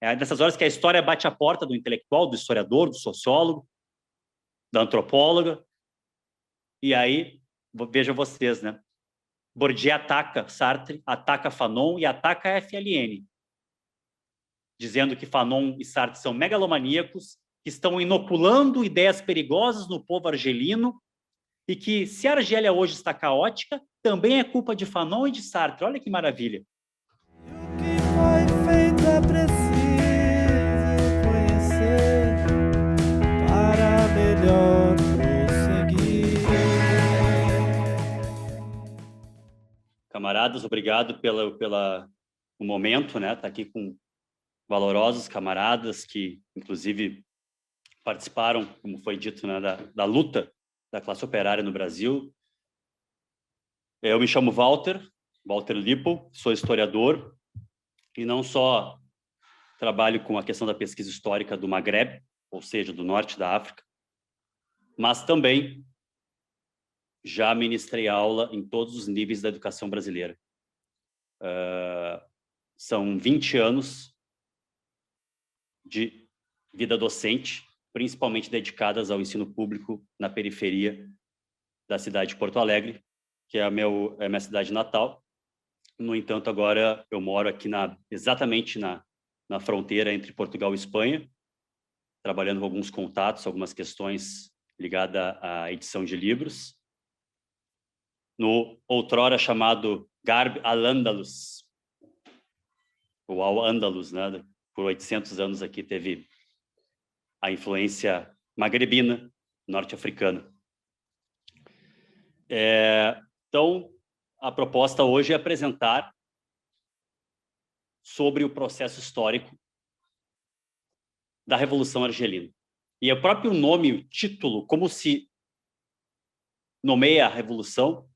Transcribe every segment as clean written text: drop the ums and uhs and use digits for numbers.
É nessas horas que a história bate a porta do intelectual, do historiador, do sociólogo, da antropóloga. E aí, vejam vocês, né? Bourdieu ataca Sartre, ataca Fanon e ataca a FLN, dizendo que Fanon e Sartre são megalomaníacos, que estão inoculando ideias perigosas no povo argelino e que, se a Argélia hoje está caótica, também é culpa de Fanon e de Sartre. Olha que maravilha. E o que foi feito é preciso conhecer para melhor prosseguir. Camaradas, obrigado pelo momento, né? Tá aqui com valorosos camaradas que, inclusive, participaram, como foi dito, né, da luta da classe operária no Brasil. Eu me chamo Walter Lippel, sou historiador e não só trabalho com a questão da pesquisa histórica do Maghreb, ou seja, do norte da África, mas também já ministrei aula em todos os níveis da educação brasileira. São 20 anos de vida docente, principalmente dedicadas ao ensino público na periferia da cidade de Porto Alegre, que é a minha cidade natal. No entanto, agora eu moro aqui exatamente na fronteira entre Portugal e Espanha, trabalhando com alguns contatos, algumas questões ligadas à edição de livros, no outrora chamado Garb al-Andalus, ou Al-Andalus, né? Por 800 anos aqui teve a influência magrebina, norte-africana. Então, a proposta hoje é apresentar sobre o processo histórico da Revolução Argelina. E o próprio nome, o título, como se nomeia a Revolução,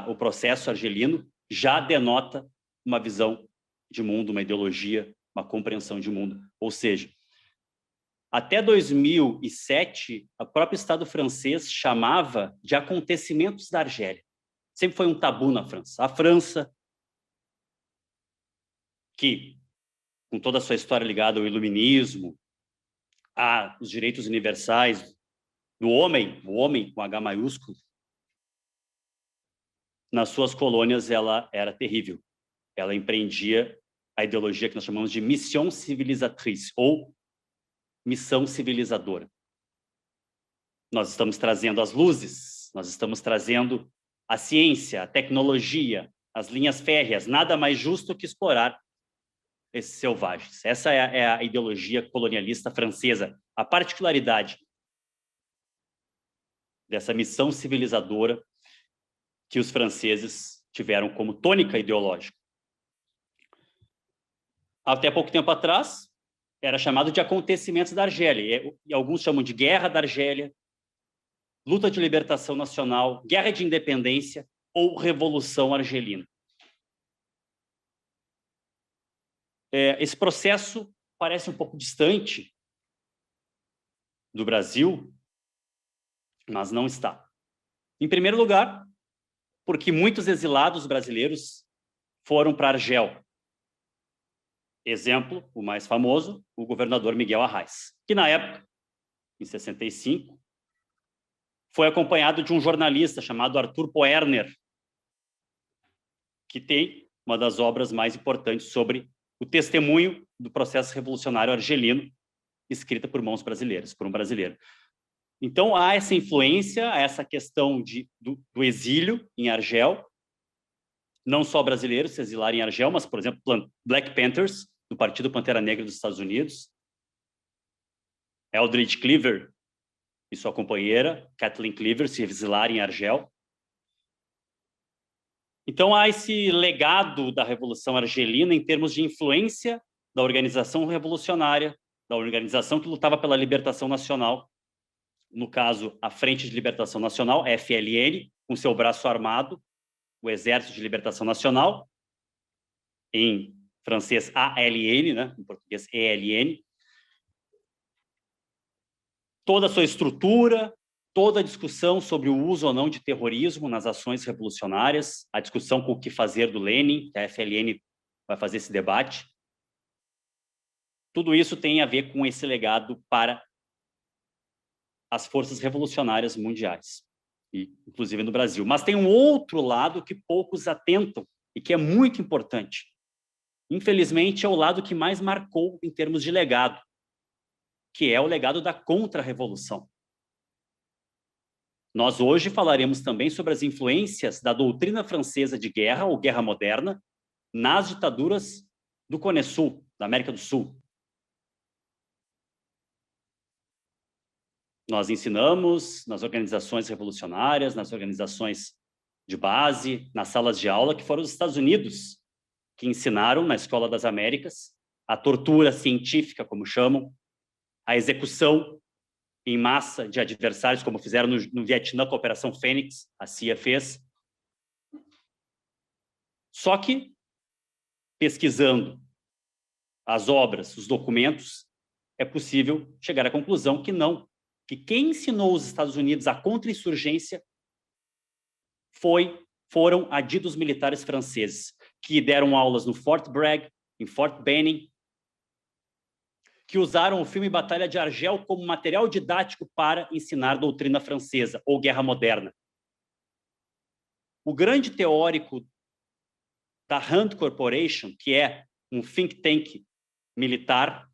o processo argelino, já denota uma visão de mundo, uma ideologia, uma compreensão de mundo. Ou seja, até 2007, o próprio Estado francês chamava de acontecimentos da Argélia. Sempre foi um tabu na França. A França, que, com toda a sua história ligada ao iluminismo, aos direitos universais do homem, o homem com H maiúsculo, nas suas colônias ela era terrível. Ela empreendia a ideologia que nós chamamos de mission civilisatrice, ou missão civilizadora. Nós estamos trazendo as luzes, nós estamos trazendo a ciência, a tecnologia, as linhas férreas, nada mais justo que explorar esses selvagens. Essa é a ideologia colonialista francesa. A particularidade dessa missão civilizadora que os franceses tiveram como tônica ideológica. Até pouco tempo atrás, era chamado de acontecimentos da Argélia, e alguns chamam de Guerra da Argélia, luta de libertação nacional, guerra de independência ou revolução argelina. Esse processo parece um pouco distante do Brasil, mas não está. Em primeiro lugar, porque muitos exilados brasileiros foram para Argel. Exemplo, o mais famoso, o governador Miguel Arraes, que na época, em 65, foi acompanhado de um jornalista chamado Arthur Poerner, que tem uma das obras mais importantes sobre o testemunho do processo revolucionário argelino, escrita por mãos brasileiras, por um brasileiro. Então, há essa influência, há essa questão do exílio em Argel, não só brasileiros se exilarem em Argel, mas, por exemplo, Black Panthers, do Partido Pantera Negra dos Estados Unidos, Eldridge Cleaver e sua companheira, Kathleen Cleaver, se exilarem em Argel. Então, há esse legado da Revolução Argelina em termos de influência da organização revolucionária, da organização que lutava pela libertação nacional, no caso, a Frente de Libertação Nacional, FLN, com seu braço armado, o Exército de Libertação Nacional, em francês ALN, né? Em português ELN. Toda a sua estrutura, toda a discussão sobre o uso ou não de terrorismo nas ações revolucionárias, a discussão com o que fazer do Lenin, que a FLN vai fazer esse debate. tudo isso tem a ver com esse legado para as forças revolucionárias mundiais, e inclusive no Brasil. Mas tem um outro lado que poucos atentam e que é muito importante. Infelizmente, é o lado que mais marcou em termos de legado, que é o legado da contra-revolução. Nós hoje falaremos também sobre as influências da doutrina francesa de guerra ou guerra moderna nas ditaduras do Cone Sul, da América do Sul. Nós ensinamos nas organizações revolucionárias, nas organizações de base, nas salas de aula, que foram os Estados Unidos que ensinaram na Escola das Américas a tortura científica, como chamam, a execução em massa de adversários, como fizeram no Vietnã com a Operação Fênix, a CIA fez. Só que, pesquisando as obras, os documentos, é possível chegar à conclusão que não, que quem ensinou os Estados Unidos a contra-insurgência foram adidos militares franceses, que deram aulas no Fort Bragg, em Fort Benning, que usaram o filme Batalha de Argel como material didático para ensinar doutrina francesa ou guerra moderna. O grande teórico da Rand Corporation, que é um think tank militar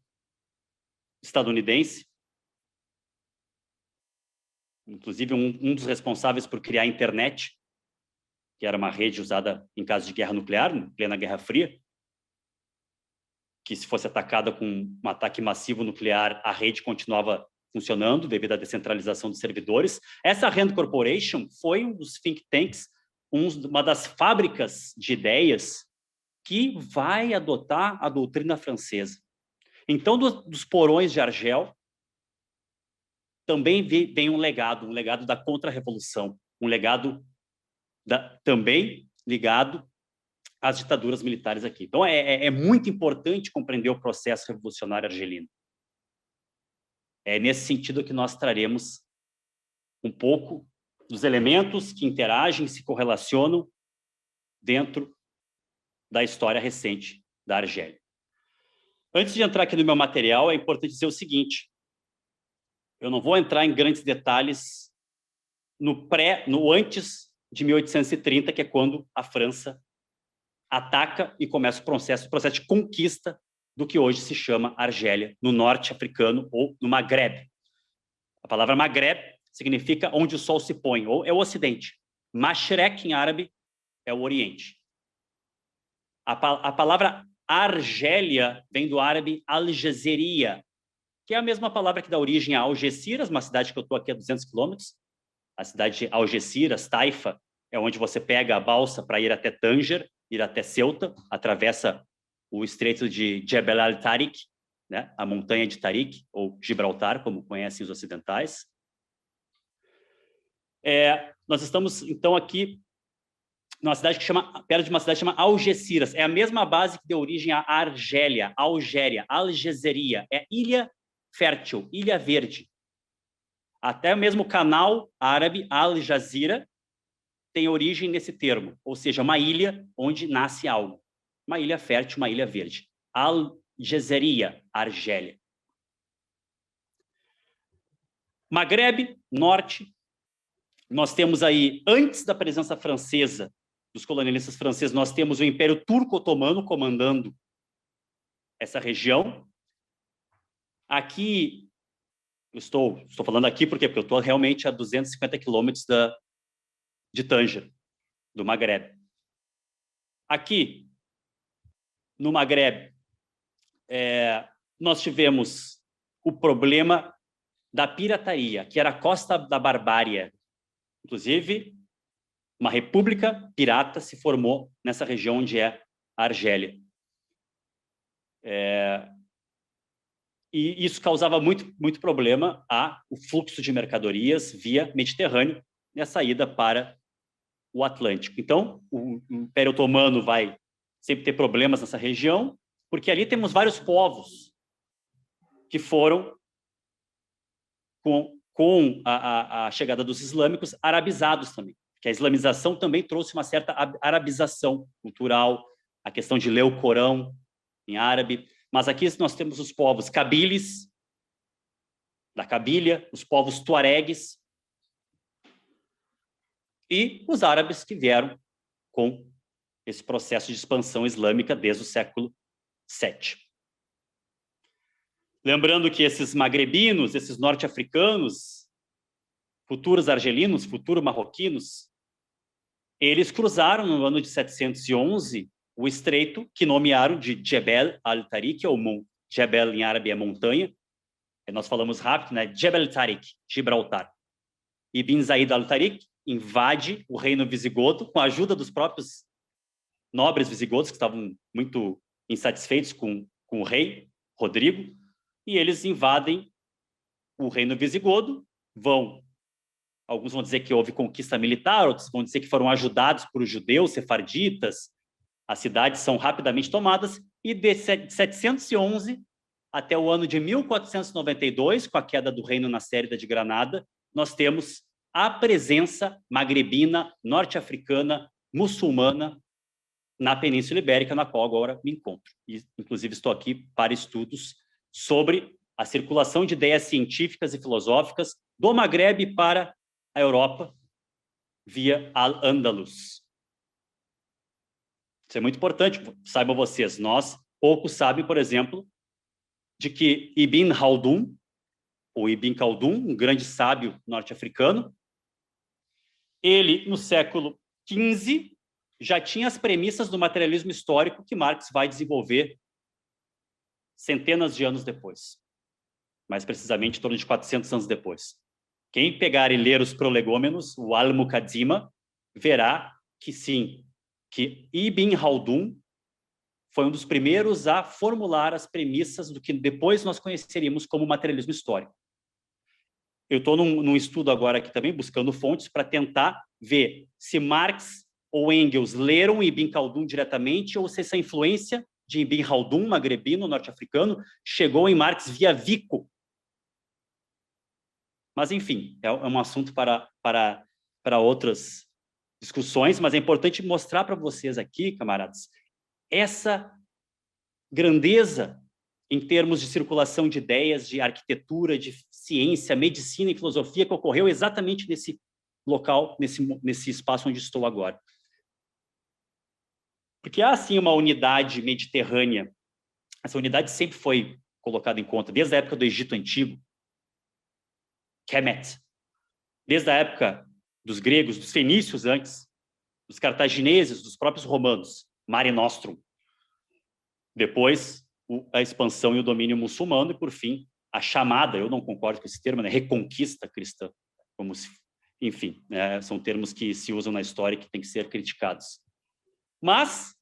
estadunidense, inclusive um dos responsáveis por criar a internet, que era uma rede usada em caso de guerra nuclear, em plena Guerra Fria, que se fosse atacada com um ataque massivo nuclear, a rede continuava funcionando devido à descentralização dos servidores. Essa Rand Corporation foi um dos think tanks, uma das fábricas de ideias que vai adotar a doutrina francesa. Então, dos porões de Argel, também vem um legado da contra-revolução, um legado também ligado às ditaduras militares aqui. Então, é muito importante compreender o processo revolucionário argelino. É nesse sentido que nós traremos um pouco dos elementos que interagem, se correlacionam dentro da história recente da Argélia. Antes de entrar aqui no meu material, é importante dizer o seguinte: eu não vou entrar em grandes detalhes no antes de 1830, que é quando a França ataca e começa o processo de conquista do que hoje se chama Argélia, no norte africano ou no Maghreb. A palavra Maghreb significa onde o sol se põe, ou é o ocidente. Mashrek, em árabe, é o oriente. A palavra Argélia vem do árabe Algezeria, que é a mesma palavra que dá origem a Algeciras, uma cidade que eu estou aqui a 200 quilômetros. A cidade de Algeciras, Taifa, é onde você pega a balsa para ir até Tanger, ir até Ceuta, atravessa o estreito de Jebel al-Tariq, né? A montanha de Tariq, ou Gibraltar, como conhecem os ocidentais. Nós estamos, então, aqui numa cidade perto de uma cidade que chama Algeciras. É a mesma base que deu origem à Argélia, Algéria, Algezeria. É ilha fértil, ilha verde. Até mesmo o canal árabe Al Jazeera tem origem nesse termo, ou seja, uma ilha onde nasce algo. Uma ilha fértil, uma ilha verde. Algezeria, Argélia. Maghreb, norte. Nós temos aí, antes da presença francesa, dos colonialistas franceses, nós temos o Império Turco-Otomano comandando essa região. Aqui, eu estou falando aqui porque eu estou realmente a 250 quilômetros de Tanger, do Maghreb. Aqui, no Maghreb, nós tivemos o problema da pirataria, que era a costa da barbárie. Inclusive, uma república pirata se formou nessa região onde é a Argélia. E isso causava muito problema ao fluxo de mercadorias via Mediterrâneo e a saída para o Atlântico. Então, o Império Otomano vai sempre ter problemas nessa região, porque ali temos vários povos que foram, com a chegada dos islâmicos, arabizados também. Que a islamização também trouxe uma certa arabização cultural, a questão de ler o Corão em árabe, Mas aqui nós temos os povos Kabiles, da Cabilha, os povos Tuaregues e os árabes que vieram com esse processo de expansão islâmica desde o século VII. Lembrando que esses magrebinos, esses norte-africanos, futuros argelinos, futuros marroquinos, eles cruzaram no ano de 711 o estreito que nomearam de Jebel al-Tariq, ou Jebel em árabe é montanha. Nós falamos rápido, né? Jebel Tariq, Gibraltar. Ibn Zaid al-Tariq invade o reino visigodo com a ajuda dos próprios nobres visigodos que estavam muito insatisfeitos com o rei Rodrigo, e eles invadem o reino visigodo, alguns vão dizer que houve conquista militar, outros vão dizer que foram ajudados por judeus, sefarditas. As cidades são rapidamente tomadas, e de 711 até o ano de 1492, com a queda do reino nasserida de Granada, nós temos a presença magrebina, norte-africana, muçulmana na Península Ibérica, na qual agora me encontro. E, inclusive, estou aqui para estudos sobre a circulação de ideias científicas e filosóficas do Magrebe para a Europa via Al-Andalus. Isso é muito importante, saibam vocês. Poucos sabem, por exemplo, de que Ibn Khaldun, ou Ibn Khaldun, um grande sábio norte-africano, ele, no século XV, já tinha as premissas do materialismo histórico que Marx vai desenvolver centenas de anos depois. Mais precisamente, em torno de 400 anos depois. Quem pegar e ler os prolegômenos, o Al-Muqaddimah, verá que sim, que Ibn Khaldun foi um dos primeiros a formular as premissas do que depois nós conheceríamos como materialismo histórico. Eu estou num estudo agora aqui também, buscando fontes, para tentar ver se Marx ou Engels leram Ibn Khaldun diretamente, ou se essa influência de Ibn Khaldun, magrebino, norte-africano, chegou em Marx via Vico. Mas, enfim, é um assunto para outras discussões, mas é importante mostrar para vocês aqui, camaradas, essa grandeza em termos de circulação de ideias, de arquitetura, de ciência, medicina e filosofia que ocorreu exatamente nesse local, nesse espaço onde estou agora. Porque há, sim, uma unidade mediterrânea. Essa unidade sempre foi colocada em conta, desde a época do Egito Antigo, Kemet, desde a época dos gregos, dos fenícios antes, dos cartagineses, dos próprios romanos, Mare Nostrum. Depois, a expansão e o domínio muçulmano, e, por fim, a chamada, eu não concordo com esse termo, né, reconquista cristã. Enfim, né, são termos que se usam na história e que têm que ser criticados. Mas,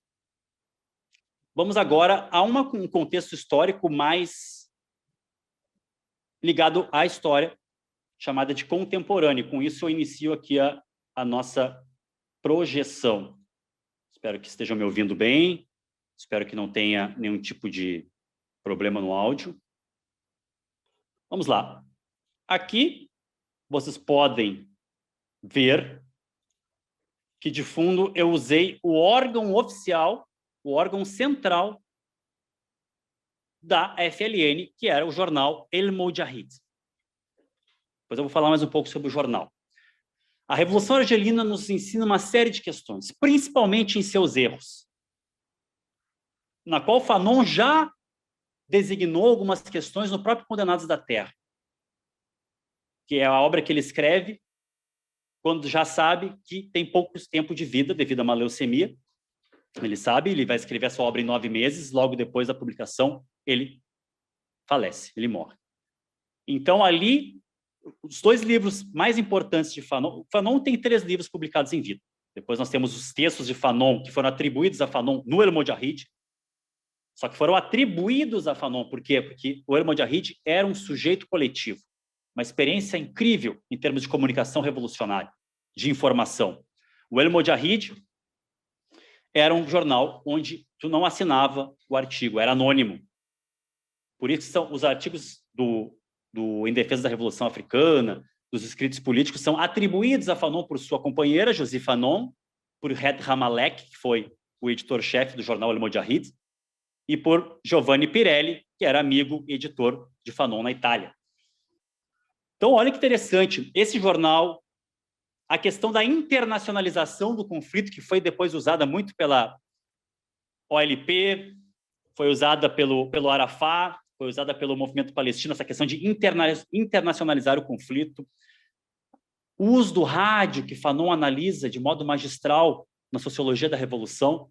vamos agora a um contexto histórico mais ligado à história, chamada de contemporâneo. Com isso, eu inicio aqui a nossa projeção. Espero que estejam me ouvindo bem, espero que não tenha nenhum tipo de problema no áudio. Vamos lá. Aqui, vocês podem ver que, de fundo, eu usei o órgão oficial, o órgão central da FLN, que era o jornal El Mojahid. Depois eu vou falar mais um pouco sobre o jornal. A Revolução Argelina nos ensina uma série de questões, principalmente em seus erros, na qual Fanon já designou algumas questões no próprio Condenados da Terra, que é a obra que ele escreve quando já sabe que tem pouco tempo de vida devido a uma leucemia. Ele sabe, ele vai escrever essa obra em 9 meses, logo depois da publicação, ele falece, ele morre. Então, ali, os 2 livros mais importantes de Fanon, Fanon tem 3 livros publicados em vida. Depois nós temos os textos de Fanon, que foram atribuídos a Fanon no El Mojahid, só que foram atribuídos a Fanon, por quê? Porque o El Mojahid era um sujeito coletivo, uma experiência incrível em termos de comunicação revolucionária, de informação. O El Mojahid era um jornal onde tu não assinava o artigo, era anônimo. Por isso são os artigos Em Defesa da Revolução Africana, dos escritos políticos, são atribuídos a Fanon por sua companheira, Josie Fanon, por Red Hamalek, que foi o editor-chefe do jornal El Mojahid, e por Giovanni Pirelli, que era amigo e editor de Fanon na Itália. Então, olha que interessante, esse jornal, a questão da internacionalização do conflito, que foi depois usada muito pela OLP, foi usada pelo Arafat, foi usada pelo movimento palestino, essa questão de internacionalizar o conflito. O uso do rádio, que Fanon analisa de modo magistral na Sociologia da Revolução,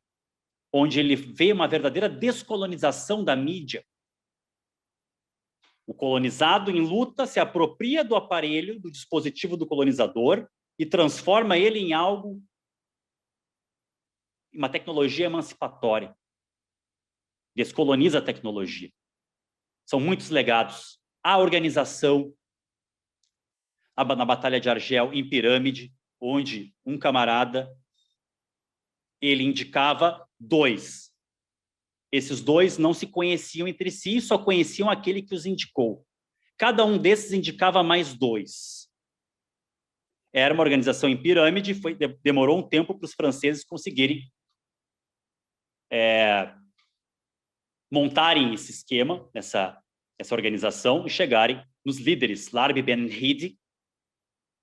onde ele vê uma verdadeira descolonização da mídia. O colonizado em luta se apropria do aparelho, do dispositivo do colonizador e transforma ele em algo, uma tecnologia emancipatória. Descoloniza a tecnologia. São muitos legados. A organização, na Batalha de Argel, em pirâmide, onde um camarada, ele indicava 2. Esses 2 não se conheciam entre si, só conheciam aquele que os indicou. Cada um desses indicava mais 2. Era uma organização em pirâmide, demorou um tempo para os franceses conseguirem montarem esse esquema, essa organização, e chegarem nos líderes, Larbi Ben Hidi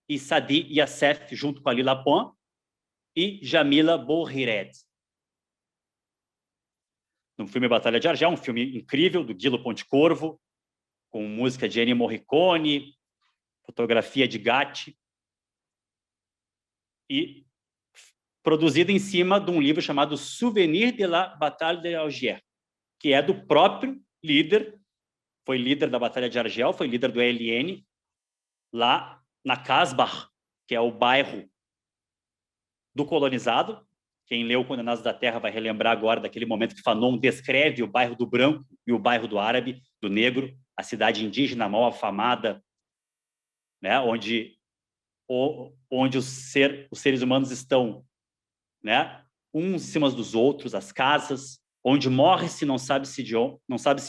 e Sadi Yassef, junto com Ali Lapon, e Jamila Bourhired. No filme Batalha de Argel, um filme incrível, do Guilo Pontecorvo, com música de Ennio Morricone, fotografia de Gatti, e produzido em cima de um livro chamado Souvenir de la Bataille de Alger, que é do próprio líder, foi líder da Batalha de Argel, foi líder do ELN, lá na Casbah, que é o bairro do colonizado. Quem leu Condenados da Terra vai relembrar agora daquele momento que Fanon descreve o bairro do branco e o bairro do árabe, do negro, a cidade indígena mal afamada, né, onde os seres humanos estão, né, uns em cima dos outros, as casas, onde morre-se não sabe-se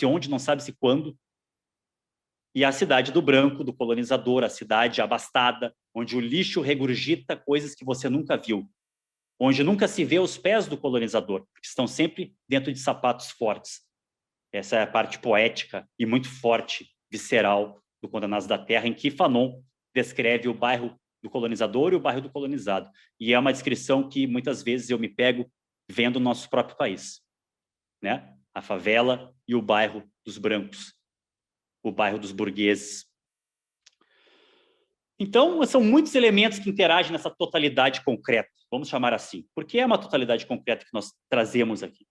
onde, não sabe-se quando, e a cidade do branco, do colonizador, a cidade abastada, onde o lixo regurgita coisas que você nunca viu, onde nunca se vê os pés do colonizador, porque estão sempre dentro de sapatos fortes. Essa é a parte poética e muito forte, visceral, do Condenados da Terra, em que Fanon descreve o bairro do colonizador e o bairro do colonizado. E é uma descrição que muitas vezes eu me pego vendo o nosso próprio país, né? A favela e o bairro dos brancos, o bairro dos burgueses. Então, são muitos elementos que interagem nessa totalidade concreta, vamos chamar assim, porque é uma totalidade concreta que nós trazemos aqui.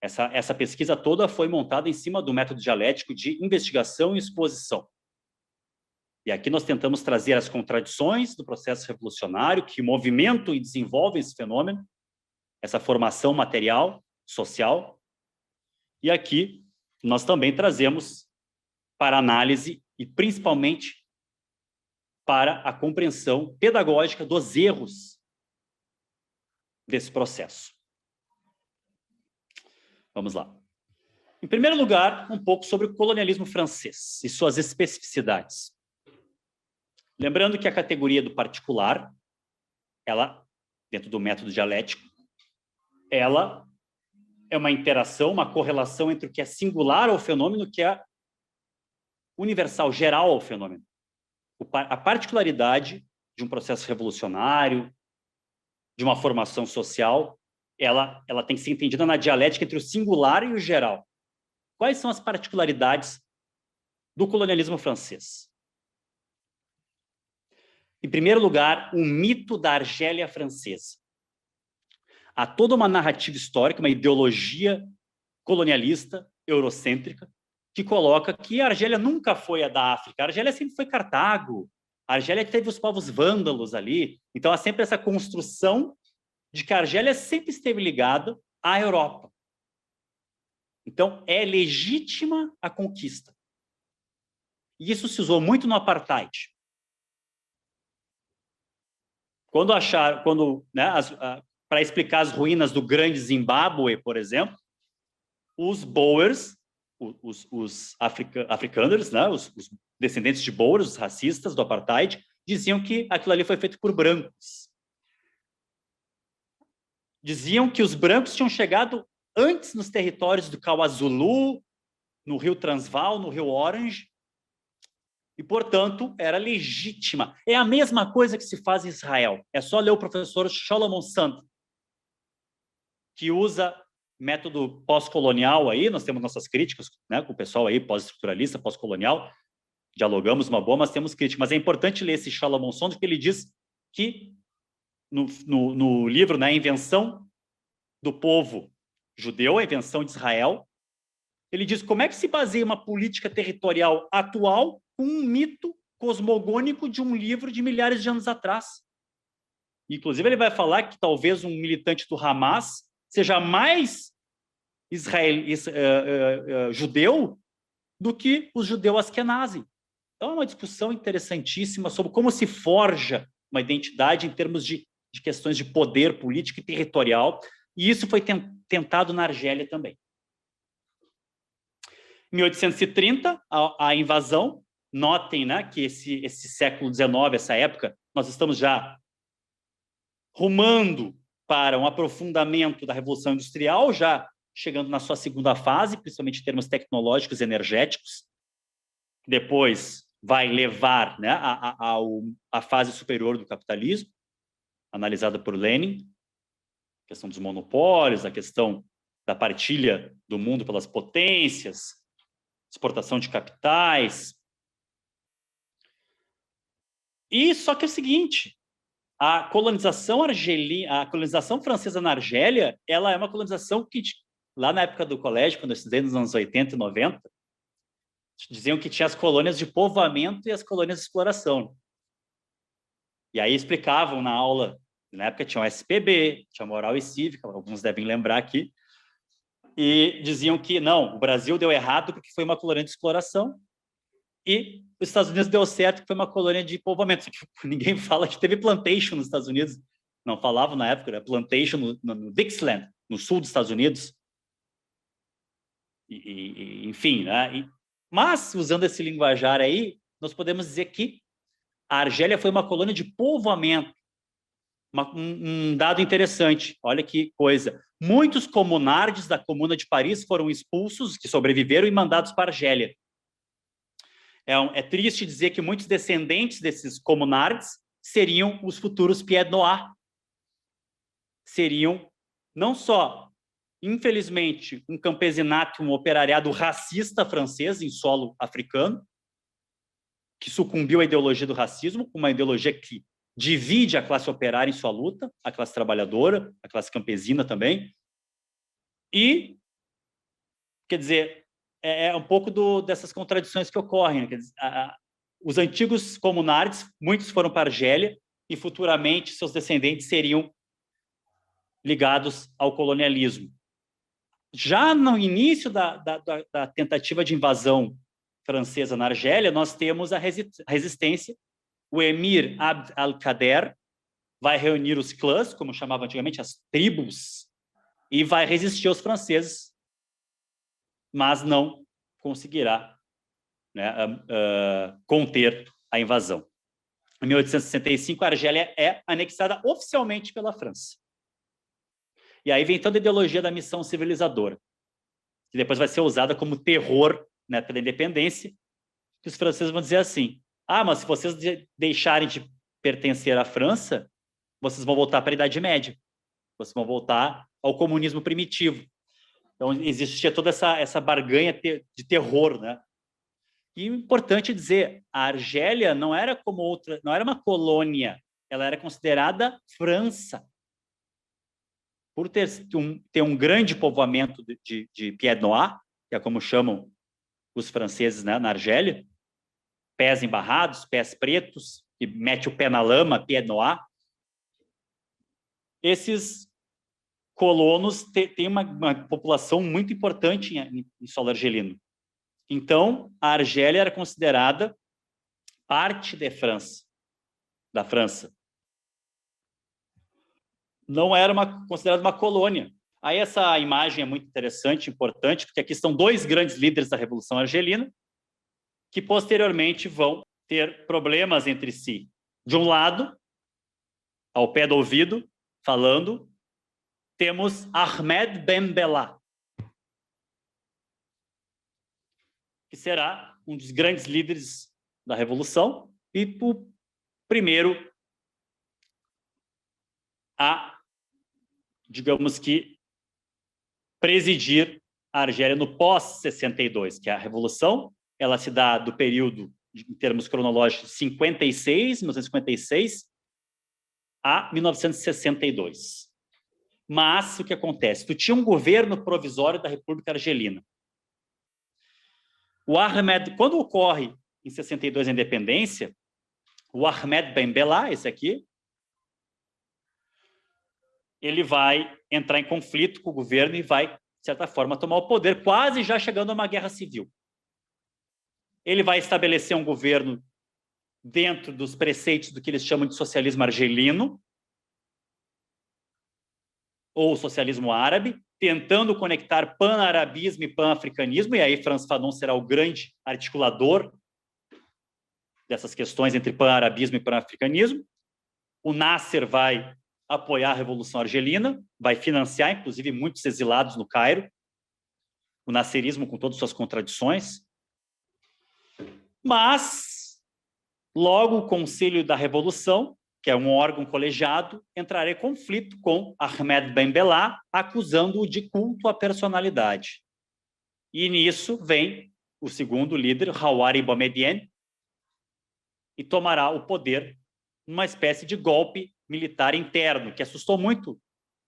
Essa pesquisa toda foi montada em cima do método dialético de investigação e exposição. E aqui nós tentamos trazer as contradições do processo revolucionário que movimentam e desenvolvem esse fenômeno, essa formação material, social. E aqui nós também trazemos para análise e principalmente para a compreensão pedagógica dos erros desse processo. Vamos lá. Em primeiro lugar, um pouco sobre o colonialismo francês e suas especificidades. Lembrando que a categoria do particular, ela, dentro do método dialético, ela é uma interação, uma correlação entre o que é singular ao fenômeno e o que é universal, geral ao fenômeno. A particularidade de um processo revolucionário, de uma formação social, ela tem que ser entendida na dialética entre o singular e o geral. Quais são as particularidades do colonialismo francês? Em primeiro lugar, o mito da Argélia francesa. Há toda uma narrativa histórica, uma ideologia colonialista, eurocêntrica, que coloca que a Argélia nunca foi a da África. A Argélia sempre foi Cartago. A Argélia teve os povos vândalos ali. Então, há sempre essa construção de que a Argélia sempre esteve ligada à Europa. Então, é legítima a conquista. E isso se usou muito no apartheid. Para explicar as ruínas do grande Zimbábue, por exemplo, os Boers, os afrikaners, né, os descendentes de Boers, os racistas do apartheid, diziam que aquilo ali foi feito por brancos. Diziam que os brancos tinham chegado antes nos territórios do KwaZulu, no Rio Transvaal, no Rio Orange, e, portanto, era legítima. É a mesma coisa que se faz em Israel. É só ler o professor Solomon Sand, que usa método pós-colonial aí, nós temos nossas críticas, né, com o pessoal aí, pós-estruturalista, pós-colonial, dialogamos uma boa, mas temos críticas. Mas é importante ler esse Solomon Sand, porque ele diz que, no livro, né, A Invenção do Povo Judeu, a Invenção de Israel, ele diz como é que se baseia uma política territorial atual com um mito cosmogônico de um livro de milhares de anos atrás. Inclusive, ele vai falar que talvez um militante do Hamas seja mais judeu do que os judeus askenazi. Então, é uma discussão interessantíssima sobre como se forja uma identidade em termos de questões de poder político e territorial, e isso foi tentado na Argélia também. Em 1830, a invasão, notem, né, que esse século XIX, essa época, nós estamos já rumando para um aprofundamento da Revolução Industrial, já chegando na sua segunda fase, principalmente em termos tecnológicos e energéticos. Depois vai levar, né, a fase superior do capitalismo, analisada por Lenin, a questão dos monopólios, a questão da partilha do mundo pelas potências, exportação de capitais. E só que é o seguinte, a colonização francesa na Argélia, ela é uma colonização que, lá na época do colégio, quando eu estudei nos anos 80 e 90, diziam que tinha as colônias de povoamento e as colônias de exploração. E aí explicavam na aula, na época tinha o SPB, tinha Moral e Cívica, alguns devem lembrar aqui, e diziam que não, o Brasil deu errado porque foi uma colônia de exploração e os Estados Unidos deu certo que foi uma colônia de povoamento. Ninguém fala que teve plantation nos Estados Unidos. Não falavam na época, era plantation no Dixieland, no sul dos Estados Unidos. Enfim, né? Mas, usando esse linguajar aí, nós podemos dizer que a Argélia foi uma colônia de povoamento. Um dado interessante, olha que coisa. Muitos comunardes da Comuna de Paris foram expulsos, que sobreviveram, e mandados para a Argélia. É triste dizer que muitos descendentes desses comunardes seriam os futuros Pied Noirs. Seriam, não só, infelizmente, um campesinato, um operariado racista francês em solo africano, que sucumbiu à ideologia do racismo, uma ideologia que divide a classe operária em sua luta, a classe trabalhadora, a classe campesina também. E, quer dizer, é um pouco dessas contradições que ocorrem. Né? Quer dizer, os antigos comunardes, muitos foram para a Argélia e futuramente seus descendentes seriam ligados ao colonialismo. Já no início da tentativa de invasão francesa na Argélia, nós temos a resistência. O emir Abd al-Kader vai reunir os clãs, como chamavam antigamente, as tribos, e vai resistir aos franceses, mas não conseguirá, né, conter a invasão. Em 1865, a Argélia é anexada oficialmente pela França. E aí vem toda a ideologia da missão civilizadora, que depois vai ser usada como terror na época da independência, que os franceses vão dizer assim: mas se vocês deixarem de pertencer à França, vocês vão voltar para a Idade Média, vocês vão voltar ao comunismo primitivo. Então, existia toda essa barganha de terror, né? E importante dizer, a Argélia não era como outra, não era uma colônia, ela era considerada França. Por ter um grande povoamento de Pied Noir, que é como chamam os franceses, né, na Argélia, pés embarrados, pés pretos, que mete o pé na lama, Pied Noir. Esses colonos têm uma população muito importante em solo argelino. Então, a Argélia era considerada parte da França. Não era considerada uma colônia. Aí essa imagem é muito interessante, importante, porque aqui estão dois grandes líderes da Revolução Argelina, que posteriormente vão ter problemas entre si. De um lado, ao pé do ouvido, falando, temos Ahmed Ben Bella, que será um dos grandes líderes da Revolução e o primeiro a, digamos que, presidir a Argélia no pós-62, que é a Revolução. Ela se dá do período, em termos cronológicos, 1956 a 1962. Mas o que acontece? Tu tinha um governo provisório da República Argelina. O Ahmed, quando ocorre em 62 a independência, o Ahmed Ben Bella, esse aqui, ele vai entrar em conflito com o governo e vai, de certa forma, tomar o poder, quase já chegando a uma guerra civil. Ele vai estabelecer um governo dentro dos preceitos do que eles chamam de socialismo argelino, ou socialismo árabe, tentando conectar pan-arabismo e pan-africanismo, e aí Frantz Fanon será o grande articulador dessas questões entre pan-arabismo e pan-africanismo. O Nasser vai apoiar a Revolução Argelina, vai financiar, inclusive, muitos exilados no Cairo, o nasserismo com todas as suas contradições. Mas, logo o Conselho da Revolução, que é um órgão colegiado, entrará em conflito com Ahmed Ben Bella, acusando-o de culto à personalidade. E nisso vem o segundo líder, Houari Boumediene, e tomará o poder numa espécie de golpe militar interno, que assustou muito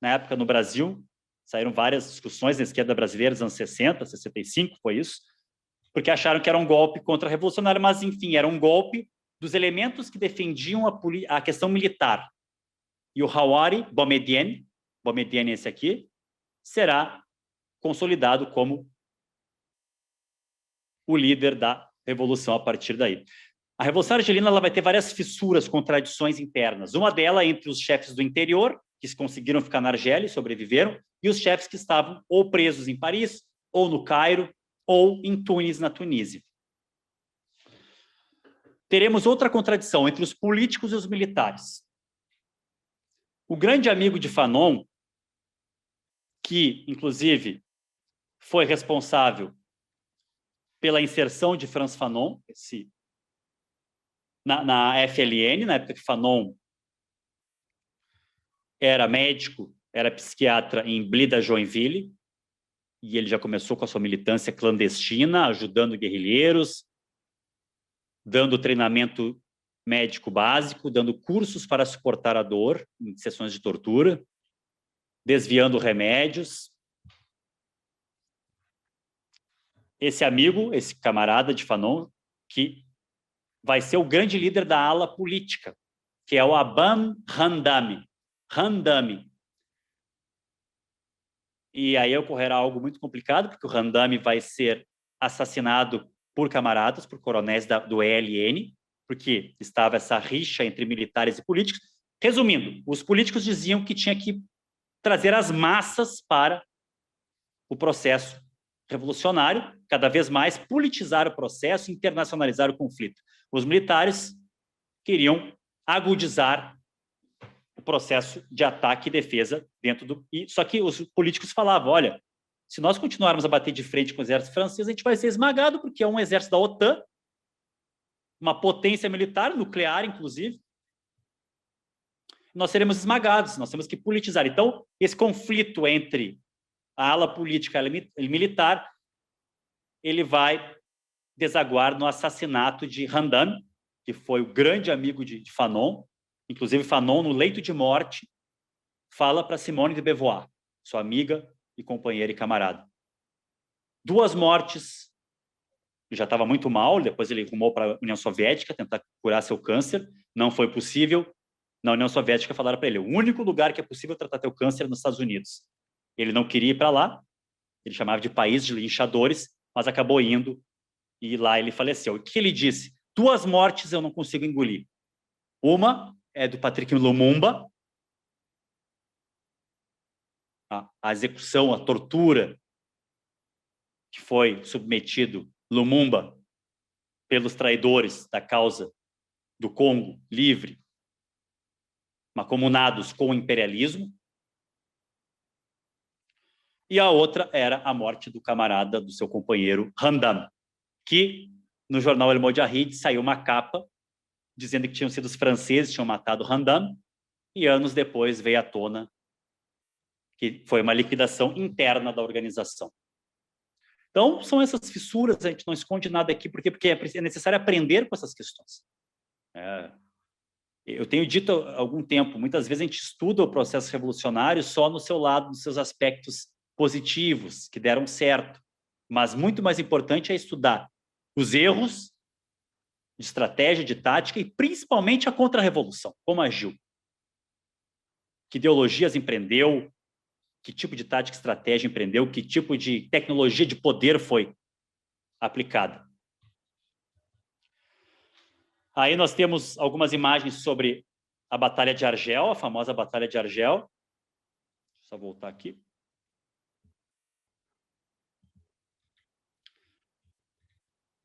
na época no Brasil. Saíram várias discussões na esquerda brasileira nos anos 60, 65, foi isso, porque acharam que era um golpe contra-revolucionário, mas, enfim, era um golpe dos elementos que defendiam a questão militar. E o Houari Boumediene esse aqui, será consolidado como o líder da revolução a partir daí. A Revolução Argelina ela vai ter várias fissuras, contradições internas. Uma delas entre os chefes do interior, que conseguiram ficar na Argélia e sobreviveram, e os chefes que estavam ou presos em Paris, ou no Cairo, ou em Tunis, na Tunísia. Teremos outra contradição entre os políticos e os militares. O grande amigo de Fanon, que, inclusive, foi responsável pela inserção de Frantz Fanon, na FLN, na época que Fanon era médico, era psiquiatra em Blida-Joinville, e ele já começou com a sua militância clandestina, ajudando guerrilheiros, dando treinamento médico básico, dando cursos para suportar a dor em sessões de tortura, desviando remédios. Esse amigo, esse camarada de Fanon, que vai ser o grande líder da ala política, que é o Aban Handami. E aí ocorrerá algo muito complicado, porque o Handami vai ser assassinado por camaradas, por coronéis do ELN, porque estava essa rixa entre militares e políticos. Resumindo, os políticos diziam que tinha que trazer as massas para o processo revolucionário, cada vez mais politizar o processo, internacionalizar o conflito. Os militares queriam agudizar o processo de ataque e defesa dentro do... Só que os políticos falavam, olha, se nós continuarmos a bater de frente com o exército francês, a gente vai ser esmagado, porque é um exército da OTAN, uma potência militar, nuclear, inclusive. Nós seremos esmagados, nós temos que politizar. Então, esse conflito entre a ala política e militar, ele vai desaguar no assassinato de Handami, que foi o grande amigo de Fanon. Inclusive, Fanon, no leito de morte, fala para Simone de Beauvoir, sua amiga e companheira e camarada. 2 mortes, já estava muito mal, depois ele rumou para a União Soviética tentar curar seu câncer, não foi possível. Na União Soviética falaram para ele, o único lugar que é possível tratar teu câncer é nos Estados Unidos. Ele não queria ir para lá, ele chamava de país de linchadores, mas acabou indo e lá ele faleceu. O que ele disse? 2 mortes eu não consigo engolir. Uma é do Patrick Lumumba, a execução, a tortura que foi submetido Lumumba pelos traidores da causa do Congo livre, mancomunados com o imperialismo. E a outra era a morte do camarada, do seu companheiro Handami, que no jornal El Mojahid saiu uma capa dizendo que tinham sido os franceses que tinham matado Hamdan, e anos depois veio à tona que foi uma liquidação interna da organização. Então, são essas fissuras, a gente não esconde nada aqui, porque é necessário aprender com essas questões. Eu tenho dito há algum tempo, muitas vezes a gente estuda o processo revolucionário só no seu lado, nos seus aspectos positivos, que deram certo. Mas muito mais importante é estudar os erros de estratégia, de tática e principalmente a contra-revolução, como agiu. Que ideologias empreendeu, que tipo de tática e estratégia empreendeu, que tipo de tecnologia de poder foi aplicada. Aí nós temos algumas imagens sobre a Batalha de Argel, a famosa Batalha de Argel. Só voltar aqui.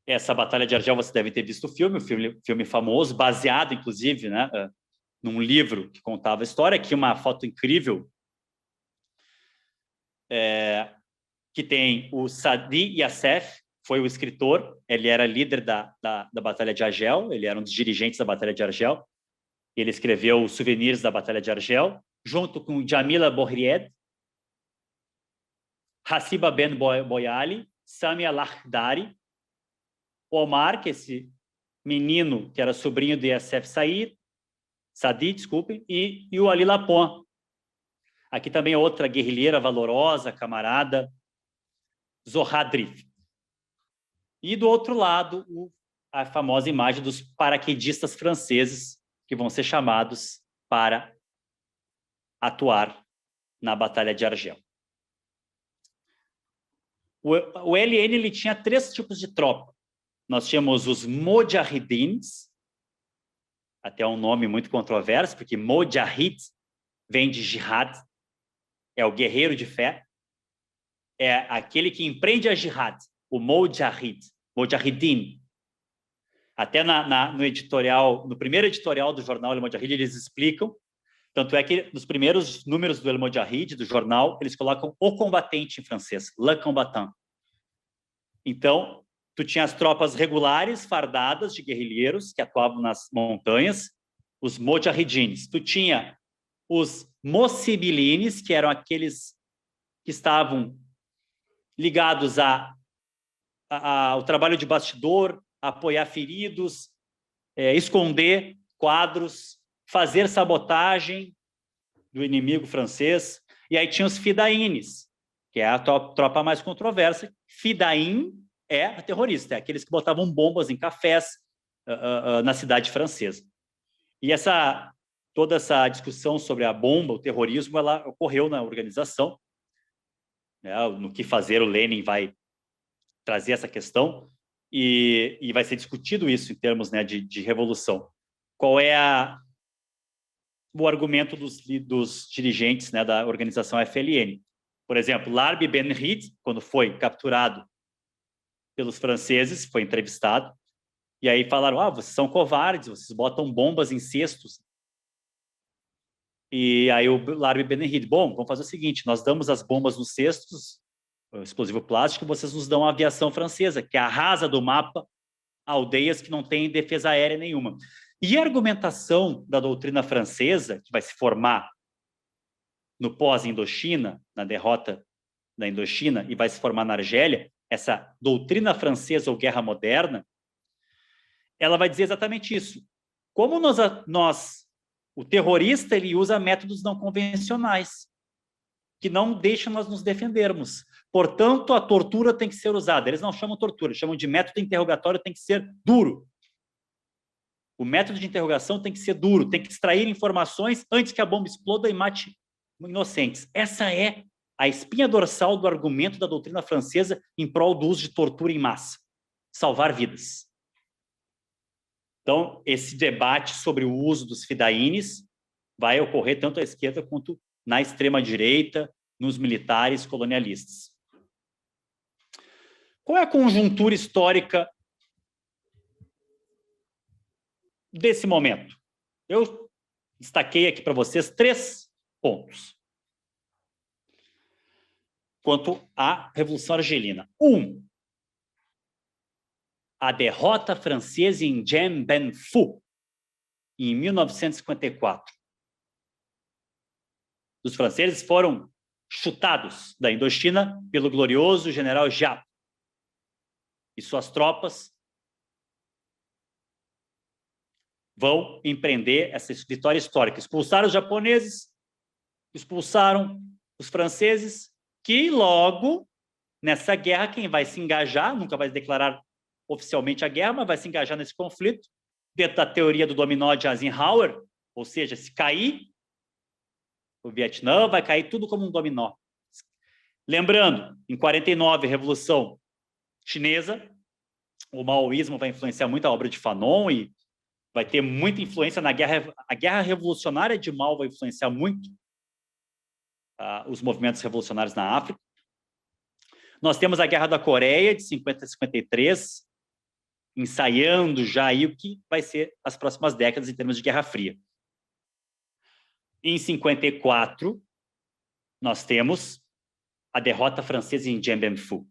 Essa Batalha de Argel, você deve ter visto o filme famoso, baseado, inclusive, né, num livro que contava a história. Aqui uma foto incrível, que tem o Sadi Youssef, foi o escritor, ele era líder da Batalha de Argel, ele era um dos dirigentes da Batalha de Argel. Ele escreveu Souvenirs da Batalha de Argel, junto com Jamila Bohried, Hassiba Ben Boyali, Sami Al-Akhdari, Omar, que é esse menino que era sobrinho de Youssef Sadi, desculpem, e o Ali Lapon. Aqui também outra guerrilheira valorosa, camarada, Zohadrif. E do outro lado, a famosa imagem dos paraquedistas franceses, que vão ser chamados para atuar na Batalha de Argel. O LN ele tinha 3 tipos de tropa. Nós tínhamos os Mojahidins, até um nome muito controverso, porque Mojahid vem de jihad, é o guerreiro de fé, é aquele que empreende a jihad, o Mojahid, Mojahidin. Até no editorial, no primeiro editorial do jornal El Mojahid, eles explicam, tanto é que nos primeiros números do El Mojahid, do jornal, eles colocam o combatente em francês, le combattant. Então, tu tinha as tropas regulares, fardadas de guerrilheiros que atuavam nas montanhas, os Mojahidins. Tu tinha os Mossibilines, que eram aqueles que estavam ligados ao trabalho de bastidor, apoiar feridos, esconder quadros, fazer sabotagem do inimigo francês. E aí tinha os Fidaines, que é a tropa mais controversa. Fidain é terrorista, é aqueles que botavam bombas em cafés na cidade francesa. E toda essa discussão sobre a bomba, o terrorismo, ela ocorreu na organização. No que fazer, o Lenin vai trazer essa questão e vai ser discutido isso em termos, né, de revolução. Qual é o argumento dos dirigentes, né, da organização FLN? Por exemplo, Larbi Ben Rid, quando foi capturado pelos franceses, foi entrevistado, e aí falaram, vocês são covardes, vocês botam bombas em cestos. E aí o Larbi Ben Rid, bom, vamos fazer o seguinte, nós damos as bombas nos cestos, o explosivo plástico, vocês nos dão a aviação francesa, que arrasa do mapa aldeias que não têm defesa aérea nenhuma. E a argumentação da doutrina francesa, que vai se formar no pós-Indochina, na derrota da Indochina, e vai se formar na Argélia, essa doutrina francesa ou guerra moderna, ela vai dizer exatamente isso. Como o terrorista, ele usa métodos não convencionais, que não deixam nós nos defendermos. Portanto, a tortura tem que ser usada. Eles não chamam tortura, chamam de método interrogatório, tem que ser duro. O método de interrogação tem que ser duro, tem que extrair informações antes que a bomba exploda e mate inocentes. Essa é a espinha dorsal do argumento da doutrina francesa em prol do uso de tortura em massa. Salvar vidas. Então, esse debate sobre o uso dos fidaines vai ocorrer tanto à esquerda quanto na extrema-direita, nos militares colonialistas. Qual é a conjuntura histórica desse momento? Eu destaquei aqui para vocês 3 pontos quanto à Revolução Argelina. 1. a derrota francesa em Dien Bien Phu, em 1954. Os franceses foram chutados da Indochina pelo glorioso general Giap e suas tropas vão empreender essa vitória histórica. Expulsaram os japoneses, expulsaram os franceses, que logo, nessa guerra, quem vai se engajar, nunca vai declarar oficialmente a guerra, mas vai se engajar nesse conflito, dentro da teoria do dominó de Eisenhower, ou seja, se cair o Vietnã, vai cair tudo como um dominó. Lembrando, em 49, Revolução Chinesa, o maoísmo vai influenciar muito a obra de Fanon e vai ter muita influência na guerra. A guerra revolucionária de Mao vai influenciar muito os movimentos revolucionários na África. Nós temos a Guerra da Coreia, de 50 a 53, ensaiando já aí o que vai ser as próximas décadas em termos de Guerra Fria. Em 54, nós temos a derrota francesa em Dien Bien Phu.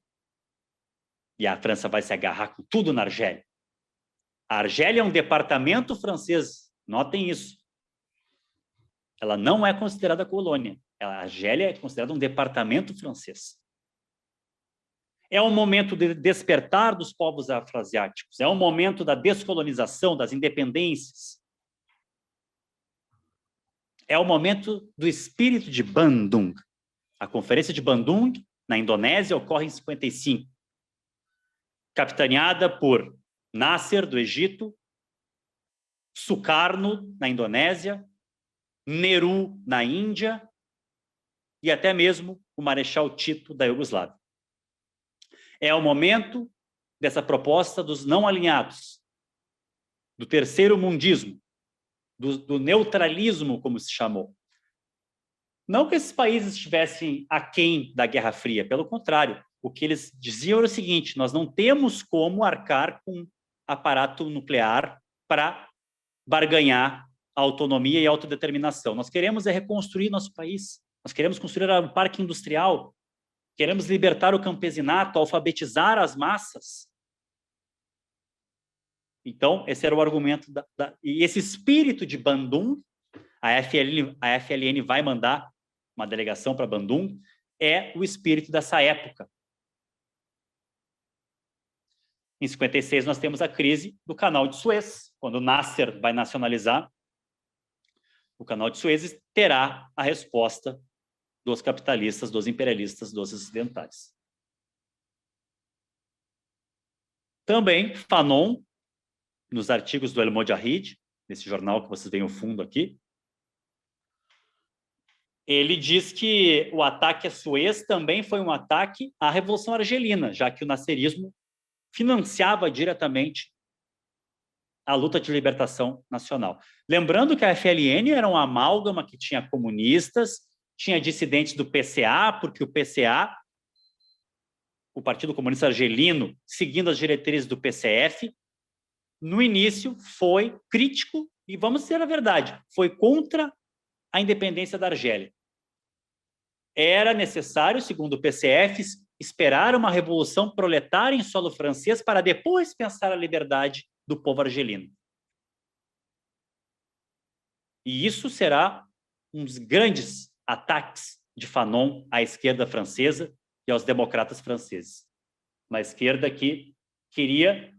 E a França vai se agarrar com tudo na Argélia. A Argélia é um departamento francês, notem isso. Ela não é considerada colônia. A Argélia é considerada um departamento francês. É um momento de despertar dos povos afroasiáticos, é um momento da descolonização, das independências. É o momento do espírito de Bandung. A Conferência de Bandung, na Indonésia, ocorre em 55, capitaneada por Nasser, do Egito, Sukarno, na Indonésia, Nehru, na Índia, e até mesmo o Marechal Tito, da Iugoslávia. É o momento dessa proposta dos não alinhados, do terceiro mundismo, do neutralismo, como se chamou. Não que esses países estivessem aquém da Guerra Fria, pelo contrário, o que eles diziam era o seguinte: nós não temos como arcar com aparato nuclear para barganhar a autonomia e a autodeterminação. Nós queremos reconstruir nosso país, nós queremos construir um parque industrial, queremos libertar o campesinato, alfabetizar as massas. Então, esse era o argumento. E esse espírito de Bandung, a FLN vai mandar uma delegação para Bandung, é o espírito dessa época. Em 56, nós temos a crise do Canal de Suez. Quando Nasser vai nacionalizar o Canal de Suez, terá a resposta dos capitalistas, dos imperialistas, dos ocidentais. Também Fanon, nos artigos do El Mojahid, nesse jornal que vocês veem o fundo aqui, ele diz que o ataque a Suez também foi um ataque à Revolução Argelina, já que o nasserismo financiava diretamente a luta de libertação nacional. Lembrando que a FLN era uma amálgama que tinha comunistas, tinha dissidentes do PCA, porque o PCA, o Partido Comunista Argelino, seguindo as diretrizes do PCF, no início foi crítico, e vamos dizer a verdade, foi contra a independência da Argélia. Era necessário, segundo o PCF, esperar uma revolução proletária em solo francês para depois pensar a liberdade do povo argelino. E isso será um dos grandes ataques de Fanon à esquerda francesa e aos democratas franceses. Uma esquerda que queria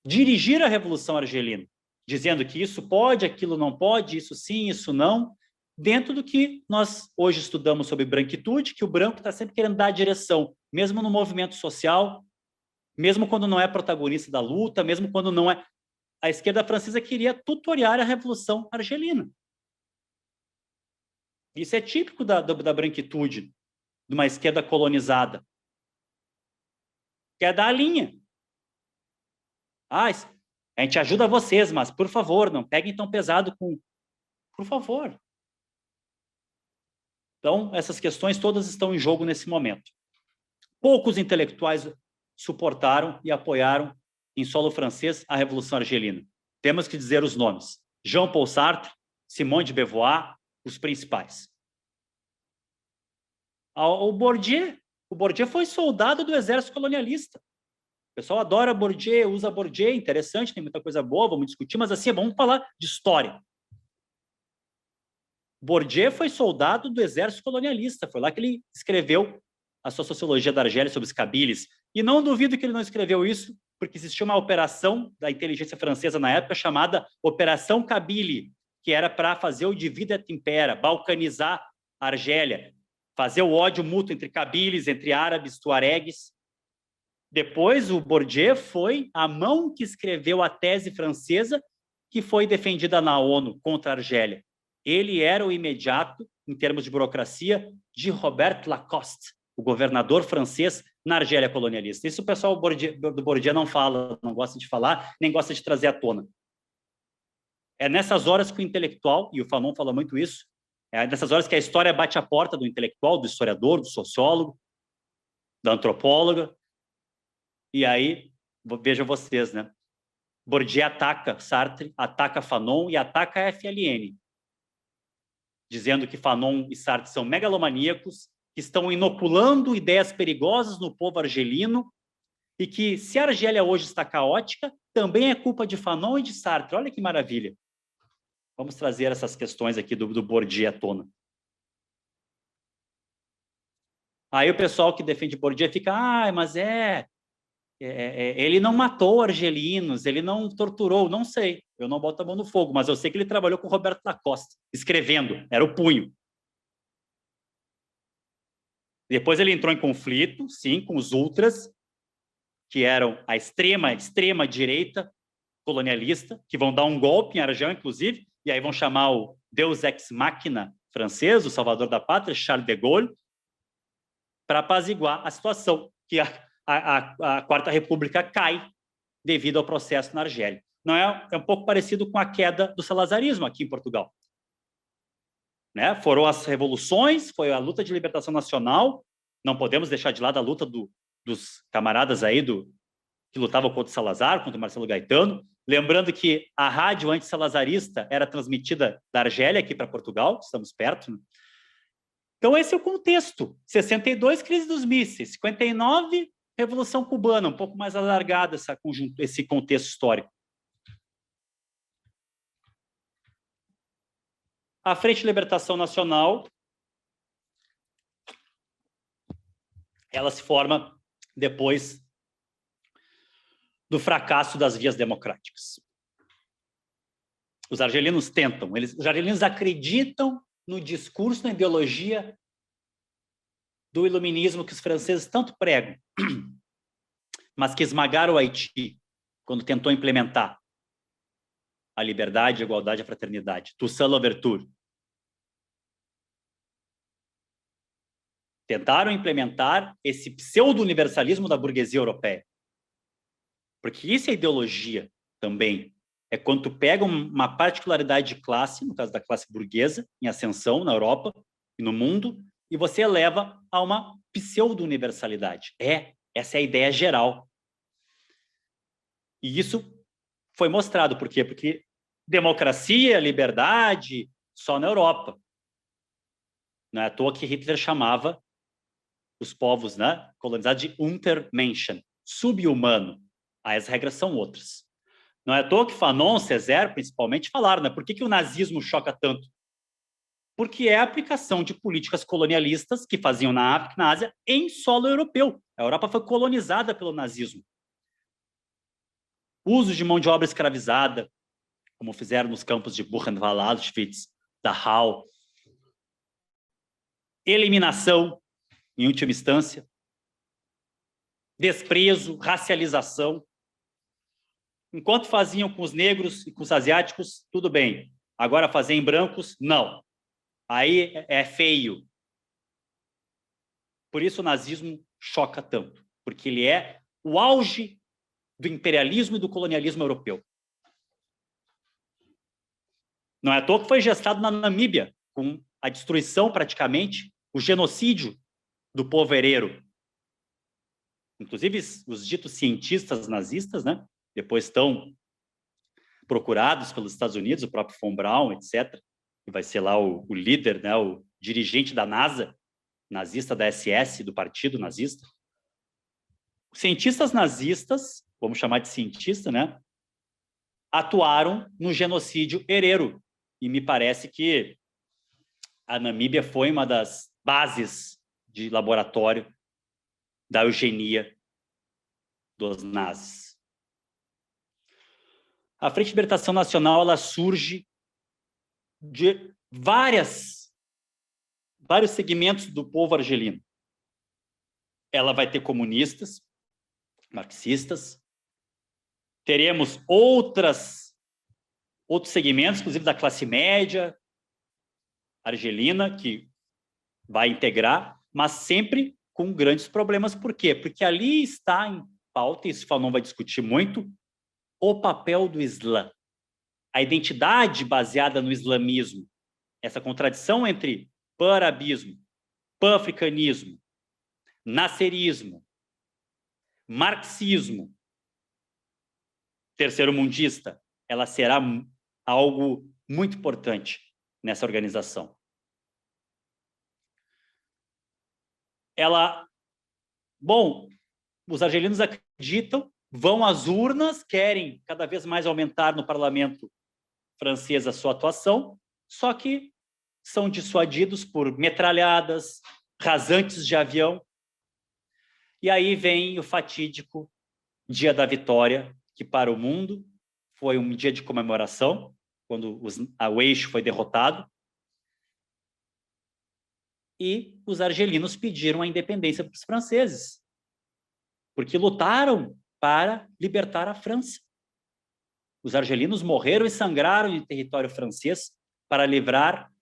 dirigir a Revolução Argelina, dizendo que isso pode, aquilo não pode, isso sim, isso não, dentro do que nós hoje estudamos sobre branquitude, que o branco está sempre querendo dar a direção, mesmo no movimento social, mesmo quando não é protagonista da luta, mesmo quando não é... A esquerda francesa queria tutoriar a Revolução Argelina. Isso é típico da branquitude, de uma esquerda colonizada. Quer dar a linha. A gente ajuda vocês, mas, por favor, não peguem tão pesado com... Por favor. Então, essas questões todas estão em jogo nesse momento. Poucos intelectuais suportaram e apoiaram em solo francês a Revolução Argelina. Temos que dizer os nomes. Jean-Paul Sartre, Simone de Beauvoir, os principais. O Bourdieu foi soldado do exército colonialista. O pessoal adora Bourdieu, usa Bourdieu, interessante, tem muita coisa boa, vamos discutir, mas assim, vamos falar de história. Bourdieu foi soldado do exército colonialista, foi lá que ele escreveu a sua Sociologia da Argélia sobre os Kabyles. E não duvido que ele não escreveu isso, porque existia uma operação da inteligência francesa na época chamada Operação Kabylie, que era para fazer o divide et impera, balcanizar a Argélia, fazer o ódio mútuo entre Kabyles, entre árabes, tuaregues. Depois, o Bourdieu foi a mão que escreveu a tese francesa que foi defendida na ONU contra a Argélia. Ele era o imediato, em termos de burocracia, de Robert Lacoste, o governador francês na Argélia colonialista. Isso o pessoal do Bourdieu não fala, não gosta de falar, nem gosta de trazer à tona. É nessas horas que o intelectual, e o Fanon fala muito isso, é nessas horas que a história bate a porta do intelectual, do historiador, do sociólogo, da antropóloga. E aí, vejam vocês, né? Bourdieu ataca Sartre, ataca Fanon e ataca a FLN, dizendo que Fanon e Sartre são megalomaníacos, que estão inoculando ideias perigosas no povo argelino e que, se a Argélia hoje está caótica, também é culpa de Fanon e de Sartre. Olha que maravilha. Vamos trazer essas questões aqui do Bourdieu à tona. Aí o pessoal que defende Bourdieu fica, mas ele não matou argelinos, ele não torturou, não sei, eu não boto a mão no fogo, mas eu sei que ele trabalhou com Roberto Lacoste, escrevendo, era o punho. Depois ele entrou em conflito, sim, com os ultras, que eram a extrema direita colonialista, que vão dar um golpe em Argel, inclusive, e aí vão chamar o Deus ex machina francês, o salvador da pátria, Charles de Gaulle, para apaziguar a situação, que a Quarta República cai devido ao processo na Argélia. Não é um pouco parecido com a queda do salazarismo aqui em Portugal. Né? Foram as revoluções, foi a luta de libertação nacional, não podemos deixar de lado a luta dos camaradas aí que lutavam contra o Salazar, contra o Marcelo Gaetano, lembrando que a rádio antissalazarista era transmitida da Argélia aqui para Portugal, estamos perto, né? Então esse é o contexto. 62, crise dos mísseis, 59, Revolução Cubana, um pouco mais alargado esse contexto histórico. A Frente de Libertação Nacional, ela se forma depois do fracasso das vias democráticas. Os argelinos tentam, os argelinos acreditam no discurso, na ideologia do iluminismo que os franceses tanto pregam, mas que esmagaram o Haiti quando tentou implementar a liberdade, a igualdade e a fraternidade. Toussaint Louverture. Tentaram implementar esse pseudo-universalismo da burguesia europeia. Porque isso é ideologia também. É quando tu pega uma particularidade de classe, no caso da classe burguesa, em ascensão na Europa e no mundo, e você eleva a uma pseudo-universalidade. Essa é a ideia geral. E isso foi mostrado. Por quê? Porque democracia, liberdade, só na Europa. Não é à toa que Hitler chamava os povos, né, colonizados de Untermenschen, sub-humano. Aí as regras são outras. Não é à toa que Fanon, Césaire, principalmente, falaram, né? Por que o nazismo choca tanto? Porque é a aplicação de políticas colonialistas que faziam na África e na Ásia em solo europeu. A Europa foi colonizada pelo nazismo. Uso de mão de obra escravizada, como fizeram nos campos de Buchenwald, Auschwitz, Dachau. Eliminação, em última instância. Desprezo, racialização. Enquanto faziam com os negros e com os asiáticos, tudo bem. Agora fazer em brancos, não. Aí é feio. Por isso o nazismo choca tanto, porque ele é o auge do imperialismo e do colonialismo europeu. Não é à toa que foi gestado na Namíbia, com a destruição praticamente, o genocídio do povo hereiro. Inclusive os ditos cientistas nazistas, né? Depois estão procurados pelos Estados Unidos, o próprio von Braun, etc., que vai ser lá o líder, né, o dirigente da NASA, nazista da SS, do partido nazista. cientistas nazistas, vamos chamar de cientista, né, atuaram no genocídio Herero. E me parece que a Namíbia foi uma das bases de laboratório da eugenia dos nazis. A Frente de Libertação Nacional, ela surge de vários segmentos do povo argelino. Ela vai ter comunistas, marxistas, teremos outros segmentos, inclusive da classe média argelina, que vai integrar, mas sempre com grandes problemas. Por quê? Porque ali está em pauta, e isso o Fanon vai discutir muito, o papel do Islã. A identidade baseada no islamismo, essa contradição entre pan-arabismo, pan-africanismo, nasserismo, marxismo, terceiro-mundista, ela será algo muito importante nessa organização. Os argelinos acreditam, vão às urnas, querem cada vez mais aumentar no parlamento francês a sua atuação, só que são dissuadidos por metralhadas, rasantes de avião. E aí vem o fatídico Dia da Vitória, que para o mundo foi um dia de comemoração, quando o eixo foi derrotado. E os argelinos pediram a independência para os franceses, porque lutaram para libertar a França. Os argelinos morreram e sangraram em território francês para livrar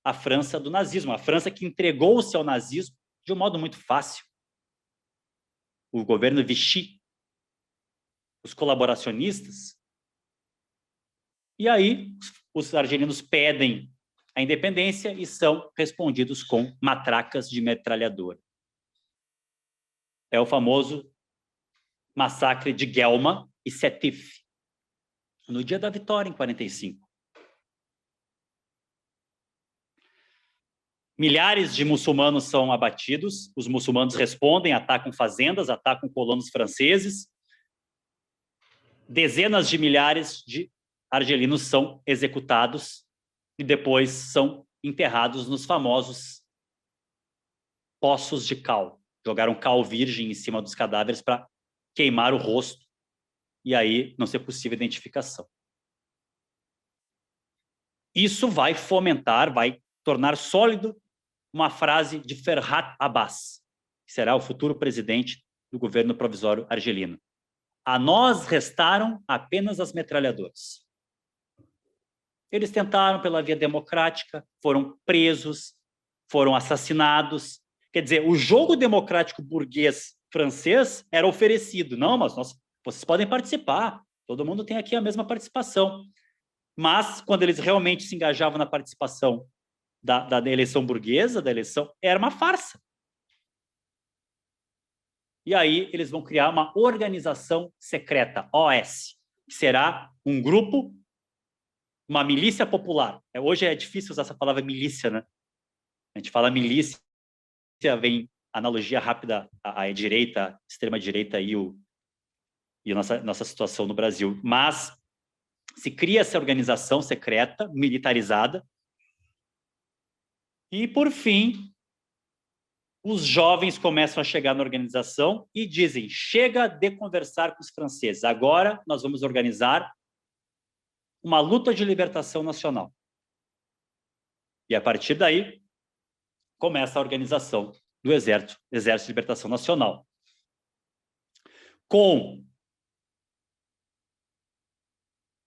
a França do nazismo, a França que entregou-se ao nazismo de um modo muito fácil. O governo Vichy, os colaboracionistas. E aí os argelinos pedem a independência e são respondidos com matracas de metralhadora. É o famoso massacre de Guelma e Sétif, no dia da vitória, em 45. Milhares de muçulmanos são abatidos, os muçulmanos respondem, atacam fazendas, atacam colonos franceses. Dezenas de milhares de argelinos são executados e depois são enterrados nos famosos poços de cal. Jogaram cal virgem em cima dos cadáveres para queimar o rosto e aí não ser possível identificação. Isso vai fomentar, vai tornar sólido uma frase de Ferhat Abbas, que será o futuro presidente do governo provisório argelino. A nós restaram apenas as metralhadoras. Eles tentaram pela via democrática, foram presos, foram assassinados. Quer dizer, o jogo democrático burguês francês era oferecido. Não, mas vocês podem participar, todo mundo tem aqui a mesma participação. Mas, quando eles realmente se engajavam na participação da eleição burguesa, da eleição, era uma farsa. E aí eles vão criar uma organização secreta, OS, que será um grupo, uma milícia popular. Hoje é difícil usar essa palavra milícia, né? A gente fala milícia, vem analogia rápida à direita, extrema-direita e a nossa situação no Brasil. Mas se cria essa organização secreta, militarizada, e, por fim, os jovens começam a chegar na organização e dizem, chega de conversar com os franceses, agora nós vamos organizar uma luta de libertação nacional. E, a partir daí, começa a organização do Exército de Libertação Nacional. Com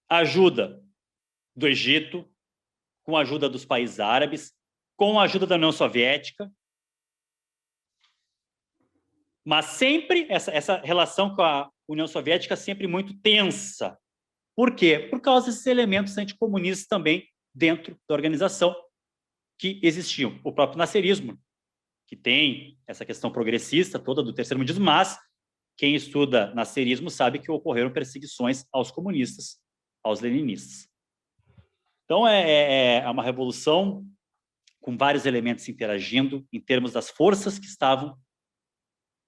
a ajuda do Egito, com a ajuda dos países árabes, com a ajuda da União Soviética, mas sempre essa relação com a União Soviética sempre muito tensa. Por quê? Por causa desses elementos anticomunistas também dentro da organização que existiam. O próprio nasserismo, que tem essa questão progressista toda do terceiro-mundismo, mas quem estuda nasserismo sabe que ocorreram perseguições aos comunistas, aos leninistas. Então, é uma revolução com vários elementos interagindo em termos das forças que estavam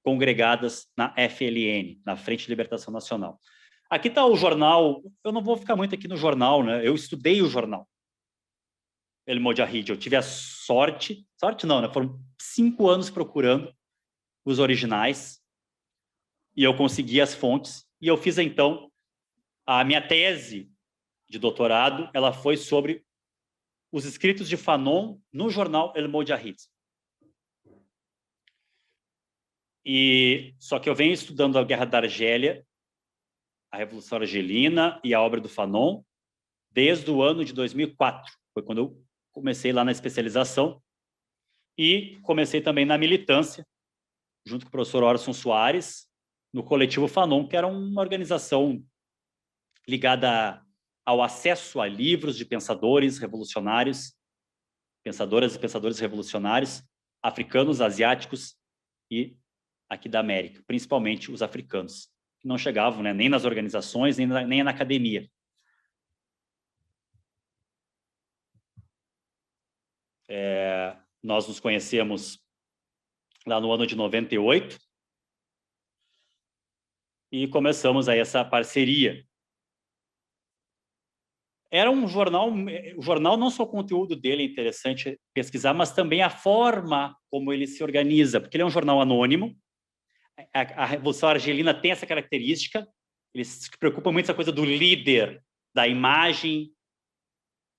congregadas na FLN, na Frente de Libertação Nacional. Aqui está o jornal, eu não vou ficar muito aqui no jornal, né? Eu estudei o jornal, El Mojahid. Eu tive a sorte não, né? Foram 5 anos procurando os originais e eu consegui as fontes. E eu fiz, então, a minha tese de doutorado, ela foi sobre os escritos de Fanon no jornal El Mojahid. Só que eu venho estudando a Guerra da Argélia, a Revolução Argelina e a obra do Fanon desde o ano de 2004. Foi quando eu comecei lá na especialização e comecei também na militância, junto com o professor Orson Soares, no Coletivo Fanon, que era uma organização ligada ao acesso a livros de pensadores revolucionários, pensadoras e pensadores revolucionários, africanos, asiáticos e aqui da América, principalmente os africanos, que não chegavam, né, nem nas organizações, nem na academia. Nós nos conhecemos lá no ano de 98 e começamos aí essa parceria. Era um jornal, o jornal não só o conteúdo dele é interessante pesquisar, mas também a forma como ele se organiza, porque ele é um jornal anônimo. A Revolução Argelina tem essa característica, eles se preocupam muito com essa coisa do líder, da imagem,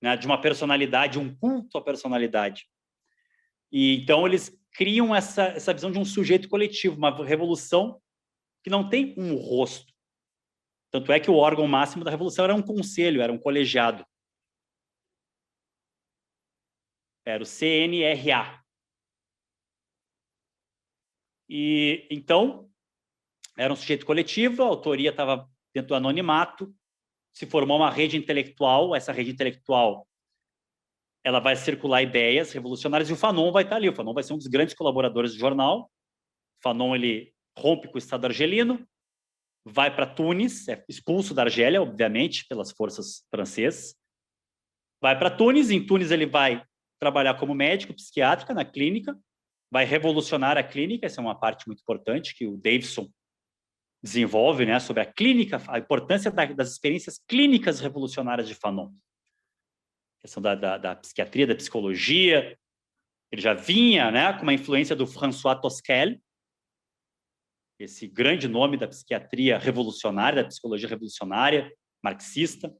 né, de uma personalidade, um culto à personalidade. E então eles criam essa visão de um sujeito coletivo, uma revolução que não tem um rosto. Tanto é que o órgão máximo da revolução era um conselho, era um colegiado. Era o CNRA. E então era um sujeito coletivo, a autoria estava dentro do anonimato, se formou uma rede intelectual, essa rede intelectual ela vai circular ideias revolucionárias e o Fanon vai estar ali. O Fanon vai ser um dos grandes colaboradores do jornal. O Fanon ele rompe com o Estado argelino, vai para Tunis, é expulso da Argélia, obviamente, pelas forças francesas. Vai para Tunis, em Tunis ele vai trabalhar como médico psiquiátrico na clínica, vai revolucionar a clínica, essa é uma parte muito importante que o Davidson desenvolve, né, sobre a clínica, a importância das experiências clínicas revolucionárias de Fanon. A questão da psiquiatria, da psicologia. Ele já vinha, né, com uma influência do François Tosquel, esse grande nome da psiquiatria revolucionária, da psicologia revolucionária, marxista.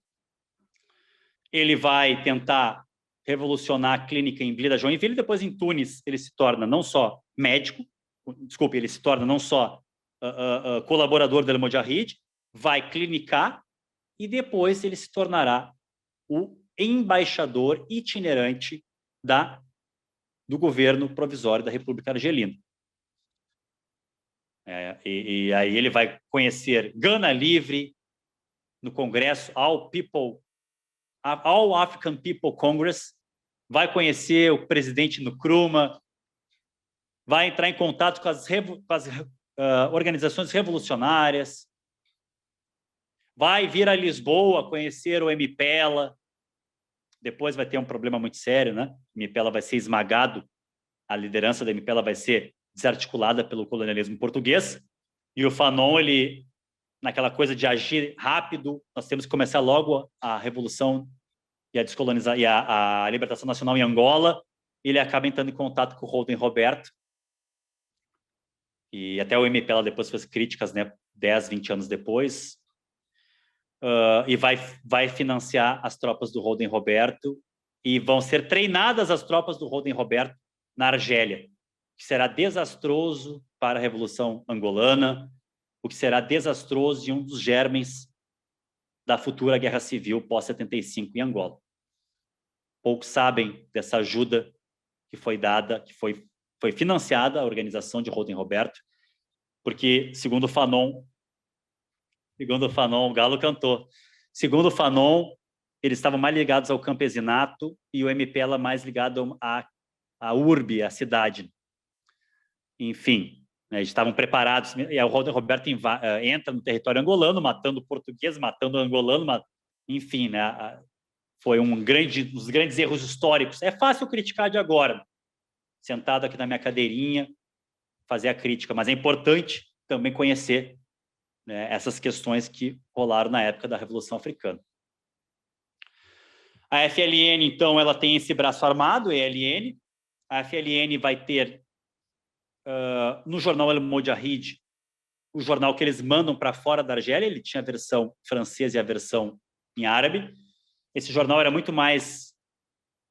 Ele vai tentar revolucionar a clínica em Blida Joinville, depois em Tunis ele se torna não só médico, ele se torna não só colaborador do El Mojahid, vai clinicar e depois ele se tornará o embaixador itinerante do governo provisório da República Argelina. E aí ele vai conhecer Gana Livre no Congresso, All African People Congress, vai conhecer o presidente Nkrumah, vai entrar em contato com as organizações revolucionárias, vai vir a Lisboa conhecer o MPLA, depois vai ter um problema muito sério, né? O MPLA vai ser esmagado, a liderança da MPLA vai ser desarticulada pelo colonialismo português, e o Fanon, ele, naquela coisa de agir rápido, nós temos que começar logo a revolução e a libertação nacional em Angola, ele acaba entrando em contato com o Holden Roberto, e até o MPLA depois fez críticas, né, 10, 20 anos depois, e vai financiar as tropas do Holden Roberto, e vão ser treinadas as tropas do Holden Roberto na Argélia, que será desastroso para a Revolução Angolana, o que será desastroso e um dos germes da futura Guerra Civil pós-75 em Angola. Poucos sabem dessa ajuda que foi dada, que foi financiada a organização de Holden Roberto, porque, segundo Fanon, o Galo cantou, segundo Fanon, eles estavam mais ligados ao campesinato e o MPLA mais ligado à urbe, à cidade. Enfim, né, eles estavam preparados, e o Holden Roberto entra no território angolano, matando português, matando angolano, enfim, né, foi um dos grandes erros históricos. É fácil criticar de agora, sentado aqui na minha cadeirinha, fazer a crítica, mas é importante também conhecer, né, essas questões que rolaram na época da Revolução Africana. A FLN, então, ela tem esse braço armado, ELN. A FLN vai ter, no jornal El Mojahid, o jornal que eles mandam para fora da Argélia. Ele tinha a versão francesa e a versão em árabe. Esse jornal era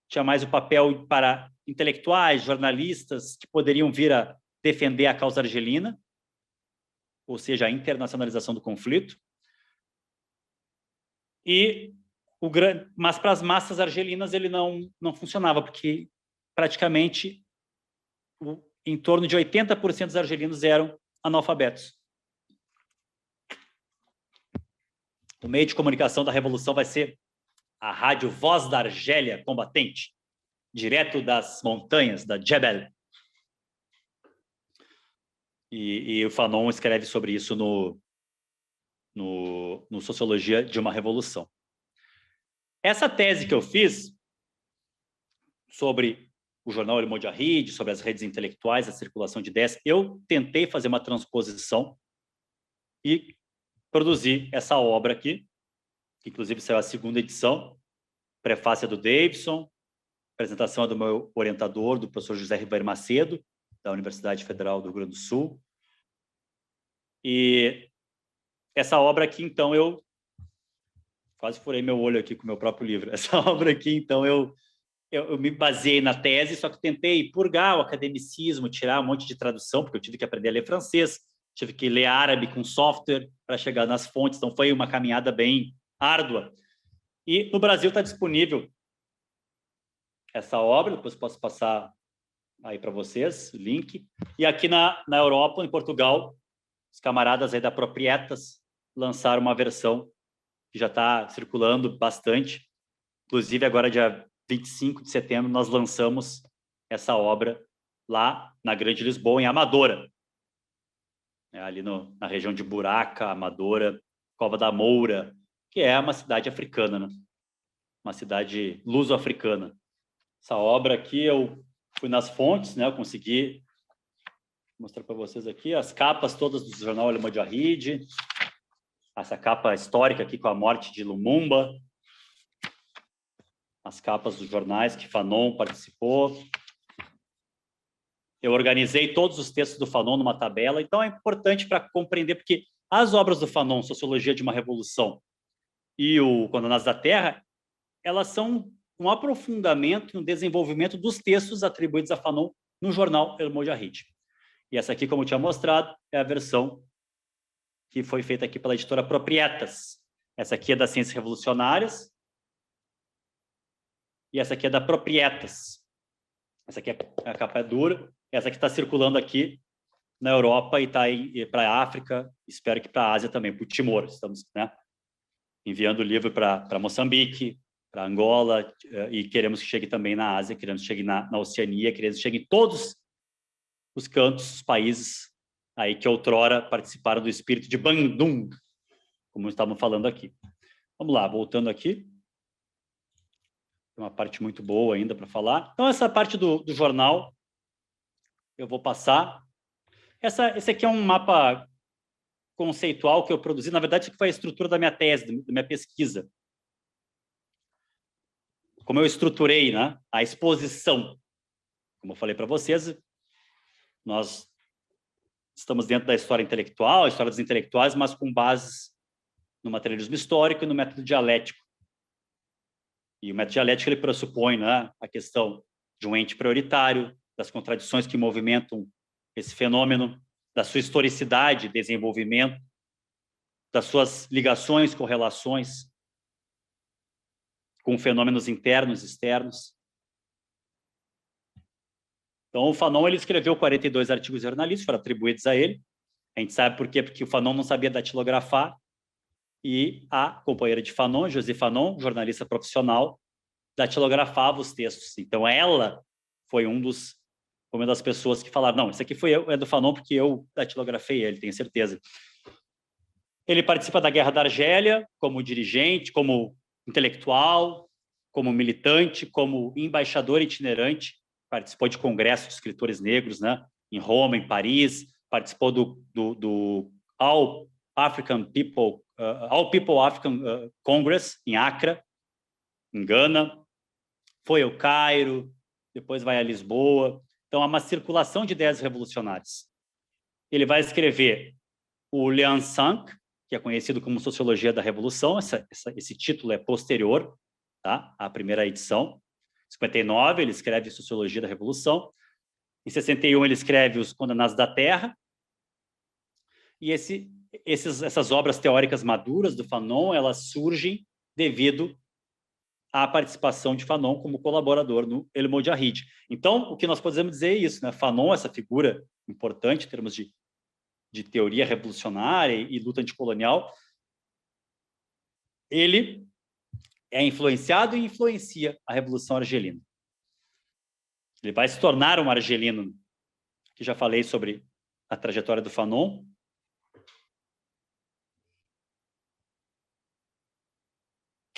tinha mais o papel para intelectuais, jornalistas que poderiam vir a defender a causa argelina, ou seja, a internacionalização do conflito. Mas para as massas argelinas ele não funcionava, porque praticamente em torno de 80% dos argelinos eram analfabetos. O meio de comunicação da Revolução vai ser a rádio Voz da Argélia Combatente, direto das montanhas, da Jebel. E o Fanon escreve sobre isso no Sociologia de uma Revolução. Essa tese que eu fiz sobre o jornal El Mojahid, sobre as redes intelectuais, a circulação de ideias, eu tentei fazer uma transposição e produzi essa obra aqui, que inclusive saiu a 2ª edição, prefácio do Davidson, apresentação do meu orientador, do professor José Ribeiro Macedo, da Universidade Federal do Rio Grande do Sul. E essa obra aqui, então, eu quase furei meu olho aqui com o meu próprio livro. Essa obra aqui, então, eu me baseei na tese, só que tentei purgar o academicismo, tirar um monte de tradução, porque eu tive que aprender a ler francês, tive que ler árabe com software para chegar nas fontes, então foi uma caminhada bem árdua. E no Brasil está disponível essa obra, depois posso passar aí para vocês, o link. E aqui na Europa, em Portugal, os camaradas aí da Proprietas lançaram uma versão que já está circulando bastante. Inclusive, agora, dia 25 de setembro, nós lançamos essa obra lá na Grande Lisboa, em Amadora, ali na região de Buraca, Amadora, Cova da Moura, que é uma cidade africana, né? Uma cidade luso-africana. Essa obra aqui, eu fui nas fontes, né? Eu consegui mostrar para vocês aqui as capas todas do jornal El Mojahid, essa capa histórica aqui com a morte de Lumumba, as capas dos jornais que Fanon participou. Eu organizei todos os textos do Fanon numa tabela, então é importante para compreender, porque as obras do Fanon, Sociologia de uma Revolução e o Condenados da Terra, elas são um aprofundamento e um desenvolvimento dos textos atribuídos a Fanon no jornal El Mojahid. E essa aqui, como eu tinha mostrado, é a versão que foi feita aqui pela editora Proprietas. Essa aqui é das Ciências Revolucionárias e essa aqui é da Proprietas. Essa aqui a capa é dura. Essa aqui está circulando aqui na Europa e está para a África, espero que para a Ásia também, para o Timor. Estamos, né, enviando o livro para Moçambique, para Angola, e queremos que chegue também na Ásia, queremos que chegue na Oceania, queremos que chegue em todos os cantos, os países aí que outrora participaram do espírito de Bandung, como estavam falando aqui. Vamos lá, voltando aqui. Tem uma parte muito boa ainda para falar. Então, essa parte do jornal, eu vou passar. Esse aqui é um mapa conceitual que eu produzi. Na verdade, isso foi a estrutura da minha tese, da minha pesquisa. Como eu estruturei, né, a exposição. Como eu falei para vocês, nós estamos dentro da história intelectual, a história dos intelectuais, mas com bases no materialismo histórico e no método dialético. E o método dialético ele pressupõe, né, a questão de um ente prioritário, das contradições que movimentam esse fenômeno, da sua historicidade, desenvolvimento, das suas ligações, correlações com fenômenos internos e externos. Então, o Fanon ele escreveu 42 artigos jornalísticos, foram atribuídos a ele. A gente sabe por quê? Porque o Fanon não sabia datilografar e a companheira de Fanon, Josie Fanon, jornalista profissional, datilografava os textos. Então, ela foi uma das pessoas que falaram, não, isso aqui é do Fanon porque eu datilografei ele, tenho certeza. Ele participa da Guerra da Argélia como dirigente, como intelectual, como militante, como embaixador itinerante, participou de congressos de escritores negros, né, em Roma, em Paris, participou do All People African Congress, em Accra, em Gana, foi ao Cairo, depois vai a Lisboa. Então, há uma circulação de ideias revolucionárias. Ele vai escrever o Lian Sang, que é conhecido como Sociologia da Revolução. Esse título é posterior, tá, à primeira edição. Em 59, ele escreve Sociologia da Revolução. Em 61, ele escreve Os Condenados da Terra. E essas obras teóricas maduras do Fanon, elas surgem devido à participação de Fanon como colaborador no El Mojahid. Então, o que nós podemos dizer é isso, né? Fanon, essa figura importante em termos de teoria revolucionária e luta anticolonial, ele é influenciado e influencia a Revolução Argelina. Ele vai se tornar um argelino, que já falei sobre a trajetória do Fanon.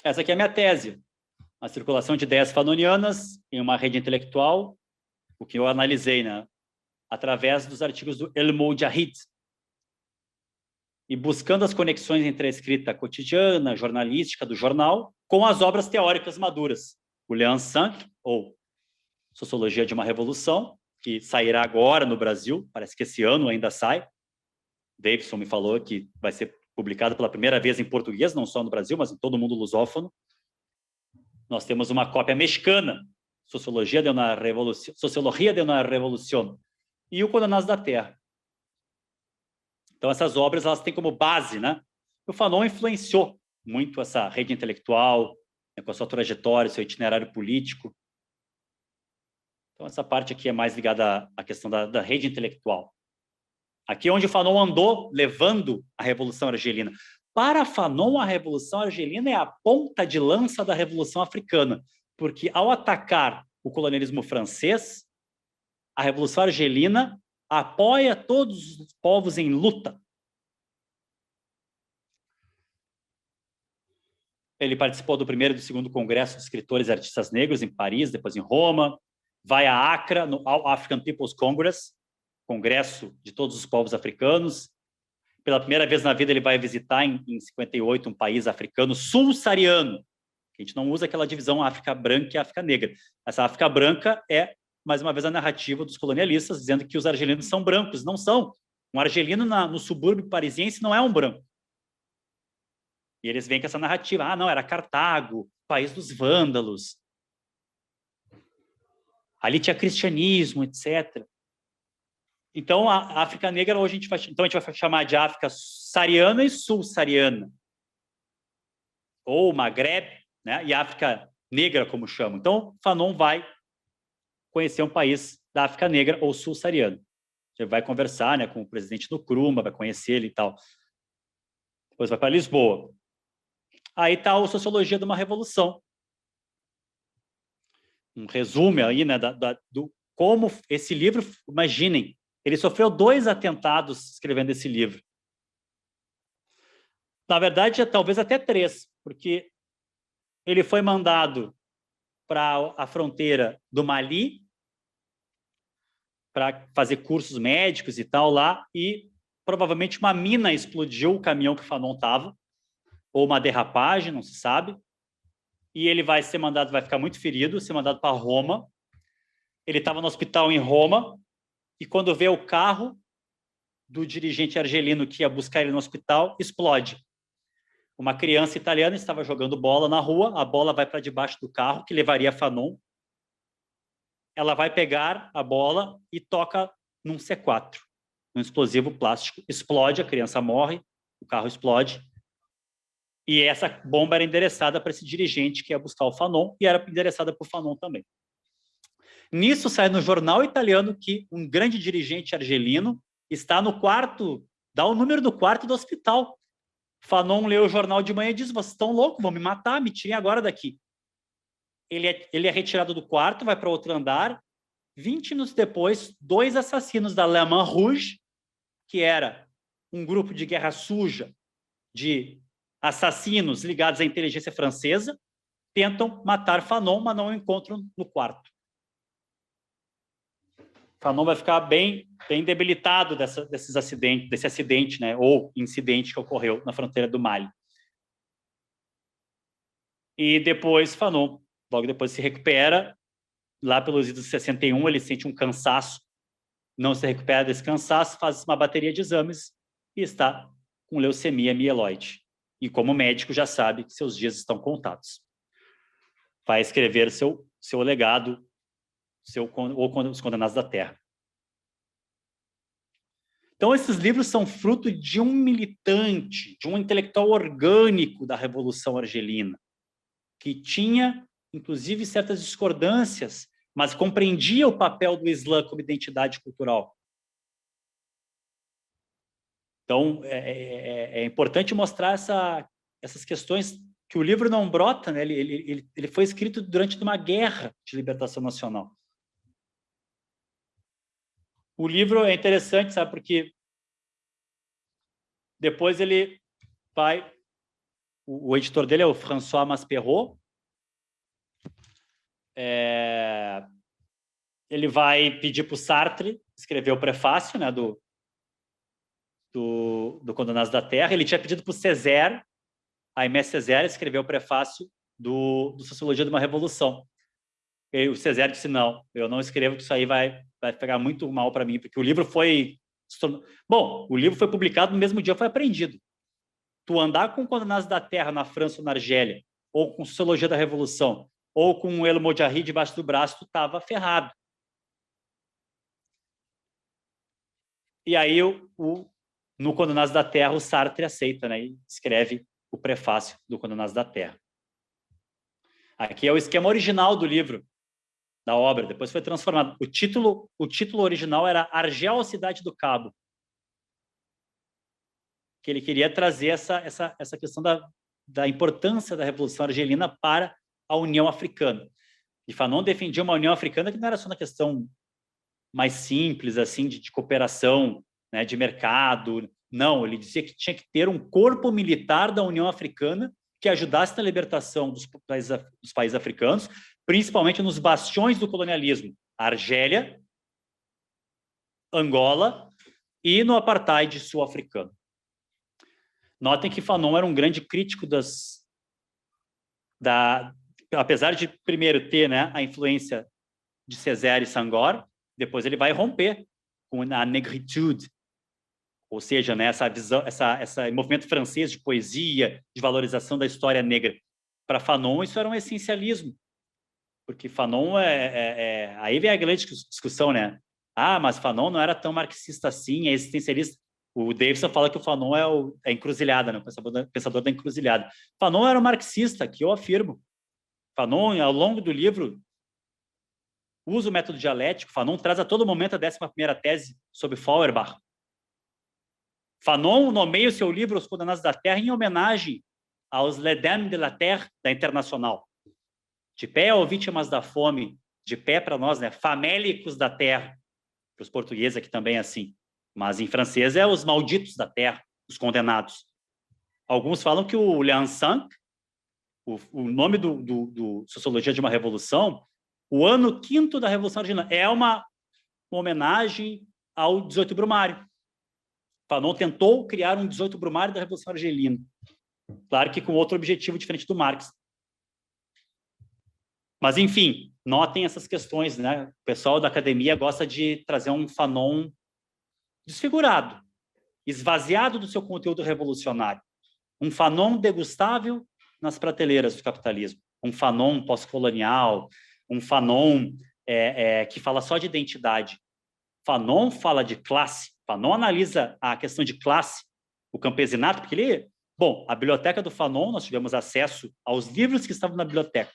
Essa aqui é a minha tese. A circulação de ideias fanonianas em uma rede intelectual, o que eu analisei, né, através dos artigos do El Mojahid, e buscando as conexões entre a escrita cotidiana, jornalística do jornal, com as obras teóricas maduras. O Lian Sang, ou Sociologia de uma Revolução, que sairá agora no Brasil, parece que esse ano ainda sai. Davidson me falou que vai ser publicado pela primeira vez em português, não só no Brasil, mas em todo o mundo lusófono. Nós temos uma cópia mexicana, Sociologia de uma Revolución, e o Condenados da Terra. Então, essas obras, elas têm como base, né? O Fanon influenciou muito essa rede intelectual, né, com a sua trajetória, seu itinerário político. Então, essa parte aqui é mais ligada à questão da rede intelectual. Aqui é onde o Fanon andou levando a Revolução Argelina. Para Fanon, a Revolução Argelina é a ponta de lança da Revolução Africana, porque ao atacar o colonialismo francês, a Revolução Argelina apoia todos os povos em luta. Ele participou do primeiro e do segundo Congresso de Escritores e Artistas Negros em Paris, depois em Roma, vai a Accra, no All African People's Congress, Congresso de todos os povos africanos. Pela primeira vez na vida, ele vai visitar, em 58, um país africano sul-saariano. A gente não usa aquela divisão África branca e África negra. Essa África branca é, mais uma vez, a narrativa dos colonialistas, dizendo que os argelinos são brancos. Não são. Um argelino no subúrbio parisiense não é um branco. E eles vêm com essa narrativa. Ah, não, era Cartago, país dos vândalos. Ali tinha cristianismo, etc. Então, a África negra, hoje a gente vai chamar de África saariana e sul-saariana. Ou Maghreb, né? E África negra, como chamam. Então, Fanon vai conhecer um país da África negra ou sul-saariana. Ele vai conversar, né, com o presidente do Nkrumah, vai conhecer ele e tal. Depois vai para Lisboa. Aí está a Sociologia de uma Revolução. Um resumo aí, né, do como esse livro, imaginem, ele sofreu 2 atentados escrevendo esse livro. Na verdade, talvez até 3, porque ele foi mandado para a fronteira do Mali para fazer cursos médicos e tal lá, e provavelmente uma mina explodiu o caminhão que o Fanon estava, ou uma derrapagem, não se sabe, e ele vai ser mandado, vai ficar muito ferido, ser mandado para Roma. Ele estava no hospital em Roma, e quando vê o carro do dirigente argelino que ia buscar ele no hospital, explode. Uma criança italiana estava jogando bola na rua, a bola vai para debaixo do carro, que levaria Fanon. Ela vai pegar a bola e toca num C4, um explosivo plástico. Explode, a criança morre, o carro explode. E essa bomba era endereçada para esse dirigente que ia buscar o Fanon, e era endereçada para o Fanon também. Nisso sai no jornal italiano que um grande dirigente argelino está no quarto, dá o número do quarto do hospital. Fanon lê o jornal de manhã e diz: vocês estão loucos, vão me matar, me tirem agora daqui. Ele é retirado do quarto, vai para outro andar. 20 minutos depois, 2 assassinos da Le Main Rouge, que era um grupo de guerra suja de assassinos ligados à inteligência francesa, tentam matar Fanon, mas não o encontram no quarto. Fanon vai ficar bem debilitado desse acidente, né, ou incidente que ocorreu na fronteira do Mali. E depois Fanon, logo depois se recupera, lá pelos idos de 61, ele sente um cansaço, não se recupera desse cansaço, faz uma bateria de exames e está com leucemia mieloide. E como médico já sabe que seus dias estão contados. Vai escrever seu legado, Os Condenados da Terra. Então, esses livros são fruto de um militante, de um intelectual orgânico da Revolução Argelina, que tinha, inclusive, certas discordâncias, mas compreendia o papel do Islã como identidade cultural. Então, é importante mostrar essas questões que o livro não brota, né? Ele foi escrito durante uma guerra de libertação nacional. O livro é interessante, sabe, porque depois ele vai... O editor dele é o François Masperot. Ele vai pedir para o Sartre escrever o prefácio, né, do Condenados da Terra. Ele tinha pedido para o Césaire, a Aimé Césaire, escrever o prefácio do Sociologia de uma Revolução. E o Césaire disse, não, eu não escrevo, que isso aí vai pegar muito mal para mim, porque o livro foi... Bom, o livro foi publicado no mesmo dia, foi apreendido. Tu andar com Condenados da Terra na França ou na Argélia, ou com Sociologia da Revolução, ou com o El Mojahid debaixo do braço, tu estava ferrado. E aí, no Condenados da Terra, o Sartre aceita, né, e escreve o prefácio do Condenados da Terra. Aqui é o esquema original do livro, da obra, depois foi transformado. O título original era Argel, Cidade do Cabo, que ele queria trazer essa questão da importância da Revolução Argelina para a União Africana. E Fanon defendia uma União Africana que não era só uma questão mais simples, assim, de cooperação, né, de mercado. Não, ele dizia que tinha que ter um corpo militar da União Africana que ajudasse na libertação dos países africanos, principalmente nos bastiões do colonialismo, Argélia, Angola e no apartheid sul-africano. Notem que Fanon era um grande crítico apesar de primeiro ter, né, a influência de Césaire e Senghor, depois ele vai romper com a negritude, ou seja, né, essa visão, esse movimento francês de poesia, de valorização da história negra. Para Fanon isso era um essencialismo, porque Fanon aí vem a grande discussão, né? Ah, mas Fanon não era tão marxista assim, é existencialista. O Davidson fala que o Fanon é a encruzilhada, né? O pensador da encruzilhada. Fanon era um marxista, que eu afirmo. Fanon, ao longo do livro, usa o método dialético. Fanon traz a todo momento a 11ª tese sobre Feuerbach. Fanon nomeia o seu livro Os Condenados da Terra em homenagem aos Les Dames de la Terre da Internacional. De pé ou vítimas da fome, de pé para nós, né? Famélicos da terra. Para os portugueses aqui também é assim. Mas em francês é os malditos da terra, os condenados. Alguns falam que o Liansan, o nome do Sociologia de uma Revolução, o ano 5º da Revolução Argelina, é uma homenagem ao 18 Brumário. Fanon tentou criar um 18 Brumário da Revolução Argelina. Claro que com outro objetivo diferente do Marx. Mas, enfim, notem essas questões, né? O pessoal da academia gosta de trazer um Fanon desfigurado, esvaziado do seu conteúdo revolucionário. Um Fanon degustável nas prateleiras do capitalismo. Um Fanon pós-colonial, um Fanon que fala só de identidade. Fanon fala de classe. Fanon analisa a questão de classe, o campesinato, porque ele... Bom, a biblioteca do Fanon, nós tivemos acesso aos livros que estavam na biblioteca.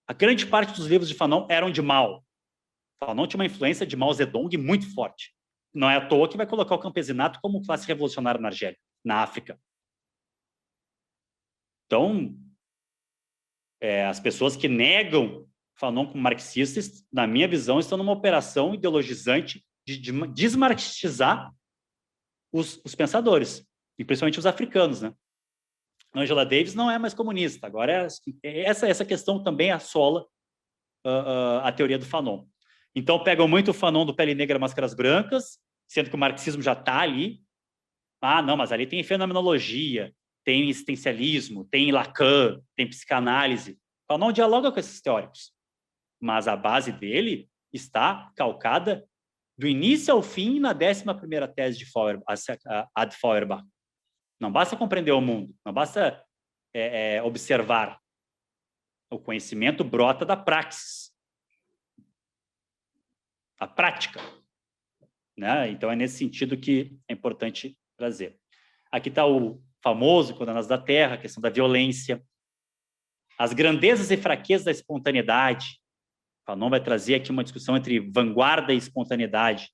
A grande parte dos livros de Fanon eram de Mao. Fanon tinha uma influência de Mao Zedong muito forte. Não é à toa que vai colocar o campesinato como classe revolucionária na Argélia, na África. Então, as pessoas que negam Fanon como marxistas, na minha visão, estão numa operação ideologizante de desmarxizar os pensadores, e principalmente os africanos, né? Angela Davis não é mais comunista. Agora, essa questão também assola a teoria do Fanon. Então, pegam muito o Fanon do Pele Negra, Máscaras Brancas, sendo que o marxismo já está ali. Ah, não, mas ali tem fenomenologia, tem existencialismo, tem Lacan, tem psicanálise. Fanon dialoga com esses teóricos, mas a base dele está calcada do início ao fim na 11ª tese de Ad Feuerbach. Não basta compreender o mundo, não basta observar. O conhecimento brota da praxis. A prática. Né? Então, é nesse sentido que é importante trazer. Aqui está o famoso Condenados da Terra, a questão da violência, as grandezas e fraquezas da espontaneidade. Fanon vai trazer aqui uma discussão entre vanguarda e espontaneidade.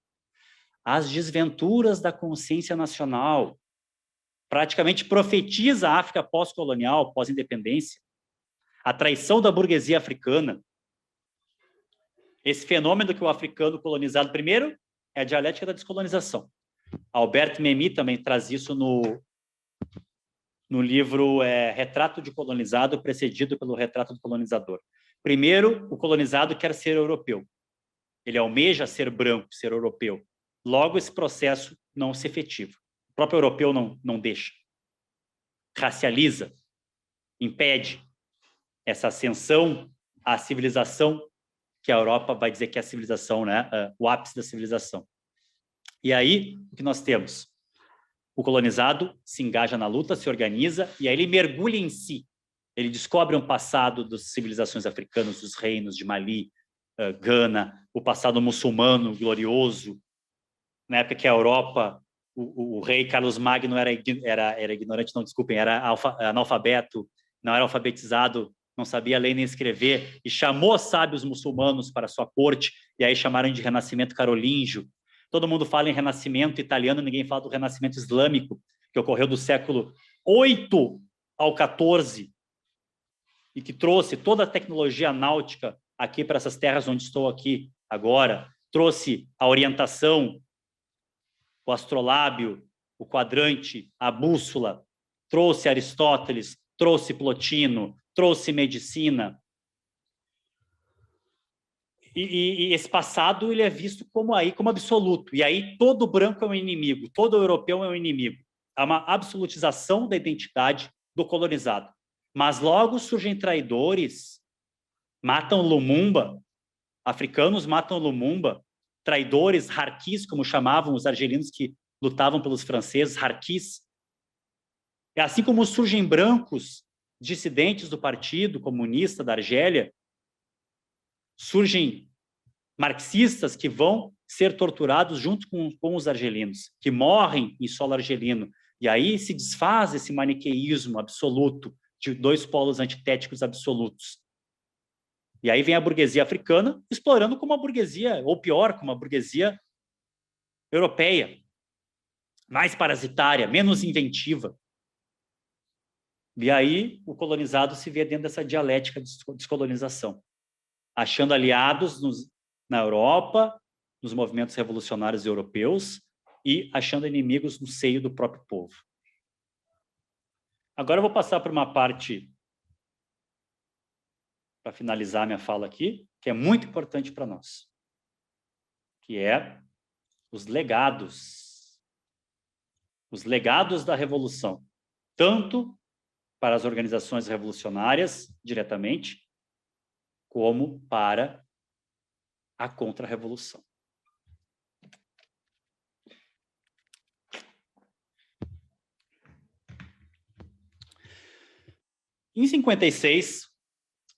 As desventuras da consciência nacional. Praticamente profetiza a África pós-colonial, pós-independência. A traição da burguesia africana. Esse fenômeno que o africano colonizado, primeiro, é a dialética da descolonização. Albert Memmi também traz isso no livro Retrato de Colonizado, precedido pelo Retrato do Colonizador. Primeiro, o colonizado quer ser europeu. Ele almeja ser branco, ser europeu. Logo, esse processo não se efetiva. O próprio europeu não deixa. Racializa, impede essa ascensão à civilização, que a Europa vai dizer que é a civilização, né? O ápice da civilização. E aí, o que nós temos? O colonizado se engaja na luta, se organiza, e aí ele mergulha em si. Ele descobre um passado das civilizações africanas, dos reinos de Mali, Gana, o passado muçulmano glorioso. Na época que a Europa, o rei Carlos Magno era ignorante, não, desculpem, era analfabeto, não era alfabetizado, não sabia ler nem escrever, e chamou sábios muçulmanos para sua corte, e aí chamaram de Renascimento Carolíngio. Todo mundo fala em Renascimento italiano, ninguém fala do Renascimento islâmico, que ocorreu do século 8 ao 14, e que trouxe toda a tecnologia náutica aqui para essas terras onde estou aqui agora, trouxe a orientação, o astrolábio, o quadrante, a bússola, trouxe Aristóteles, trouxe Plotino, trouxe medicina. E esse passado ele é visto como absoluto. E aí todo branco é um inimigo, todo europeu é um inimigo. Há uma absolutização da identidade do colonizado. Mas logo surgem traidores, matam Lumumba, africanos matam Lumumba, traidores, harquis, como chamavam os argelinos que lutavam pelos franceses, harquis. E assim como surgem brancos, dissidentes do Partido Comunista da Argélia, surgem marxistas que vão ser torturados junto com os argelinos, que morrem em solo argelino. E aí se desfaz esse maniqueísmo absoluto de dois polos antitéticos absolutos. E aí vem a burguesia africana explorando como uma burguesia, ou pior, como uma burguesia europeia, mais parasitária, menos inventiva. E aí o colonizado se vê dentro dessa dialética de descolonização, achando aliados na Europa, nos movimentos revolucionários europeus, e achando inimigos no seio do próprio povo. Agora eu vou passar para uma parte, para finalizar minha fala aqui, que é muito importante para nós, que é os legados da Revolução, tanto para as organizações revolucionárias, diretamente, como para a contra-revolução. Em 56,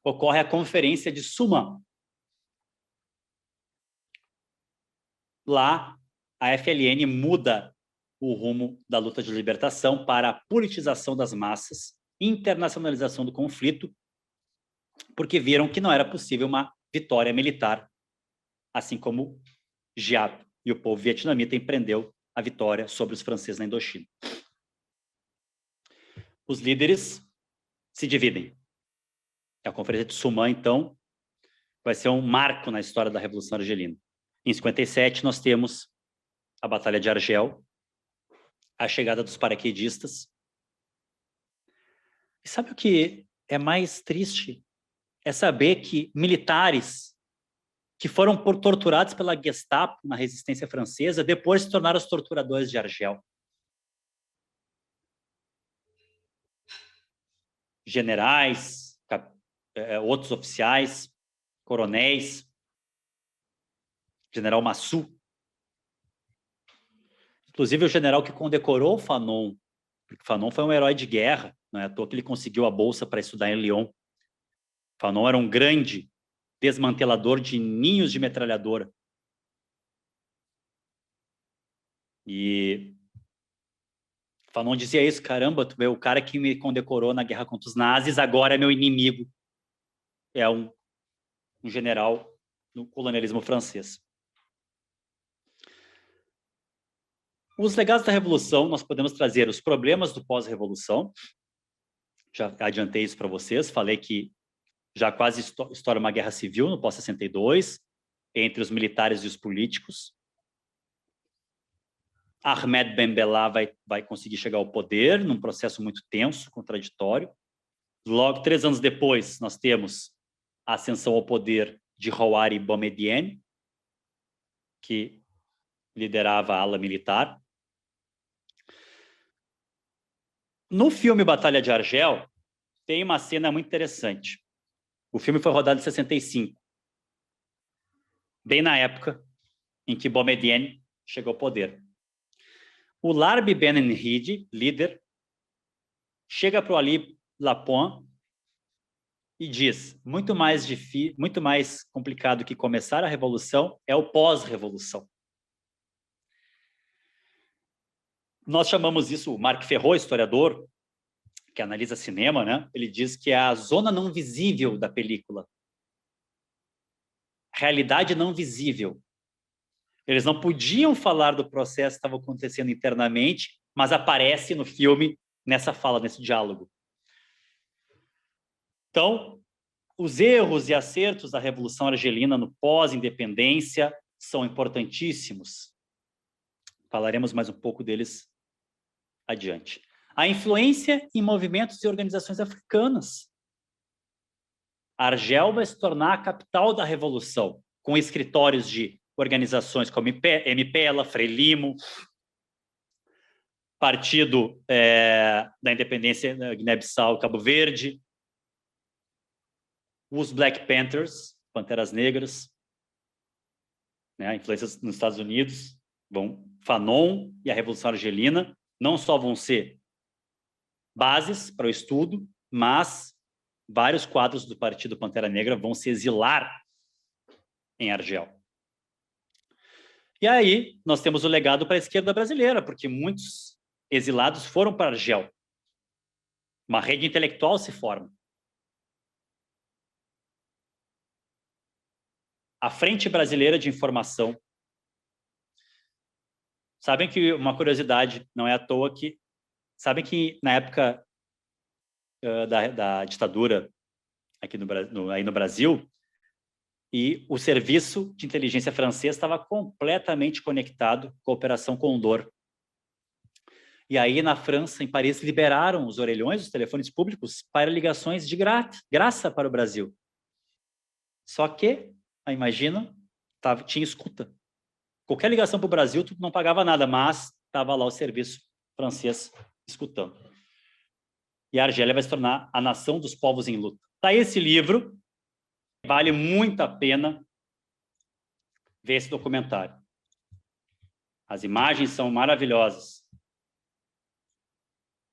ocorre a Conferência de Sumã. Lá, a FLN muda o rumo da luta de libertação para a politização das massas, internacionalização do conflito, porque viram que não era possível uma vitória militar, assim como Giap e o povo vietnamita empreendeu a vitória sobre os franceses na Indochina. Os líderes se dividem. A Conferência de Sumã, então, vai ser um marco na história da Revolução Argelina. Em 57, nós temos a Batalha de Argel, a chegada dos paraquedistas. E sabe o que é mais triste? É saber que militares que foram torturados pela Gestapo na resistência francesa, depois se tornaram os torturadores de Argel. Generais, outros oficiais, coronéis, general Massu. Inclusive o general que condecorou Fanon, porque Fanon foi um herói de guerra, não é à toa que ele conseguiu a bolsa para estudar em Lyon. Fanon era um grande desmantelador de ninhos de metralhadora. E Fanon dizia isso: caramba, tu vê, o cara que me condecorou na guerra contra os nazis agora é meu inimigo. É um general no colonialismo francês. Os legados da Revolução, nós podemos trazer os problemas do pós-revolução. Já adiantei isso para vocês, falei que já quase estoura uma guerra civil no pós-62, entre os militares e os políticos. Ahmed Ben Bella vai conseguir chegar ao poder num processo muito tenso, contraditório. Logo, 3 anos depois, nós temos a ascensão ao poder de Houari Boumediene, que liderava a ala militar. No filme Batalha de Argel, tem uma cena muito interessante. O filme foi rodado em 65, bem na época em que Boumediene chegou ao poder. O Larbi Ben Enridi, líder, chega para o Ali Lapointe e diz: muito mais complicado que começar a revolução é o pós-revolução. Nós chamamos isso, o Marc Ferrot, historiador, que analisa cinema, né? Ele diz que é a zona não visível da película. Realidade não visível. Eles não podiam falar do processo que estava acontecendo internamente, mas aparece no filme, nessa fala, nesse diálogo. Então, os erros e acertos da Revolução Argelina no pós-independência são importantíssimos. Falaremos mais um pouco deles adiante. A influência em movimentos e organizações africanas. Argel vai se tornar a capital da Revolução, com escritórios de organizações como MPLA, Frelimo, Partido da Independência da Guiné-Bissau, Cabo Verde, os Black Panthers, Panteras Negras, né, influências nos Estados Unidos, Fanon e a Revolução Argelina não só vão ser bases para o estudo, mas vários quadros do Partido Pantera Negra vão se exilar em Argel. E aí nós temos o legado para a esquerda brasileira, porque muitos exilados foram para Argel. Uma rede intelectual se forma. A Frente Brasileira de Informação. Sabem que uma curiosidade, não é à toa que... Sabem que na época da ditadura aqui no Brasil, e o serviço de inteligência francês estava completamente conectado com a Operação Condor. E aí, na França, em Paris, liberaram os orelhões, os telefones públicos, para ligações de graça para o Brasil. Só que, imagina, tinha escuta. Qualquer ligação para o Brasil, tu não pagava nada, mas estava lá o serviço francês escutando. E a Argélia vai se tornar a nação dos povos em luta. Tá aí esse livro, vale muito a pena ver esse documentário. As imagens são maravilhosas.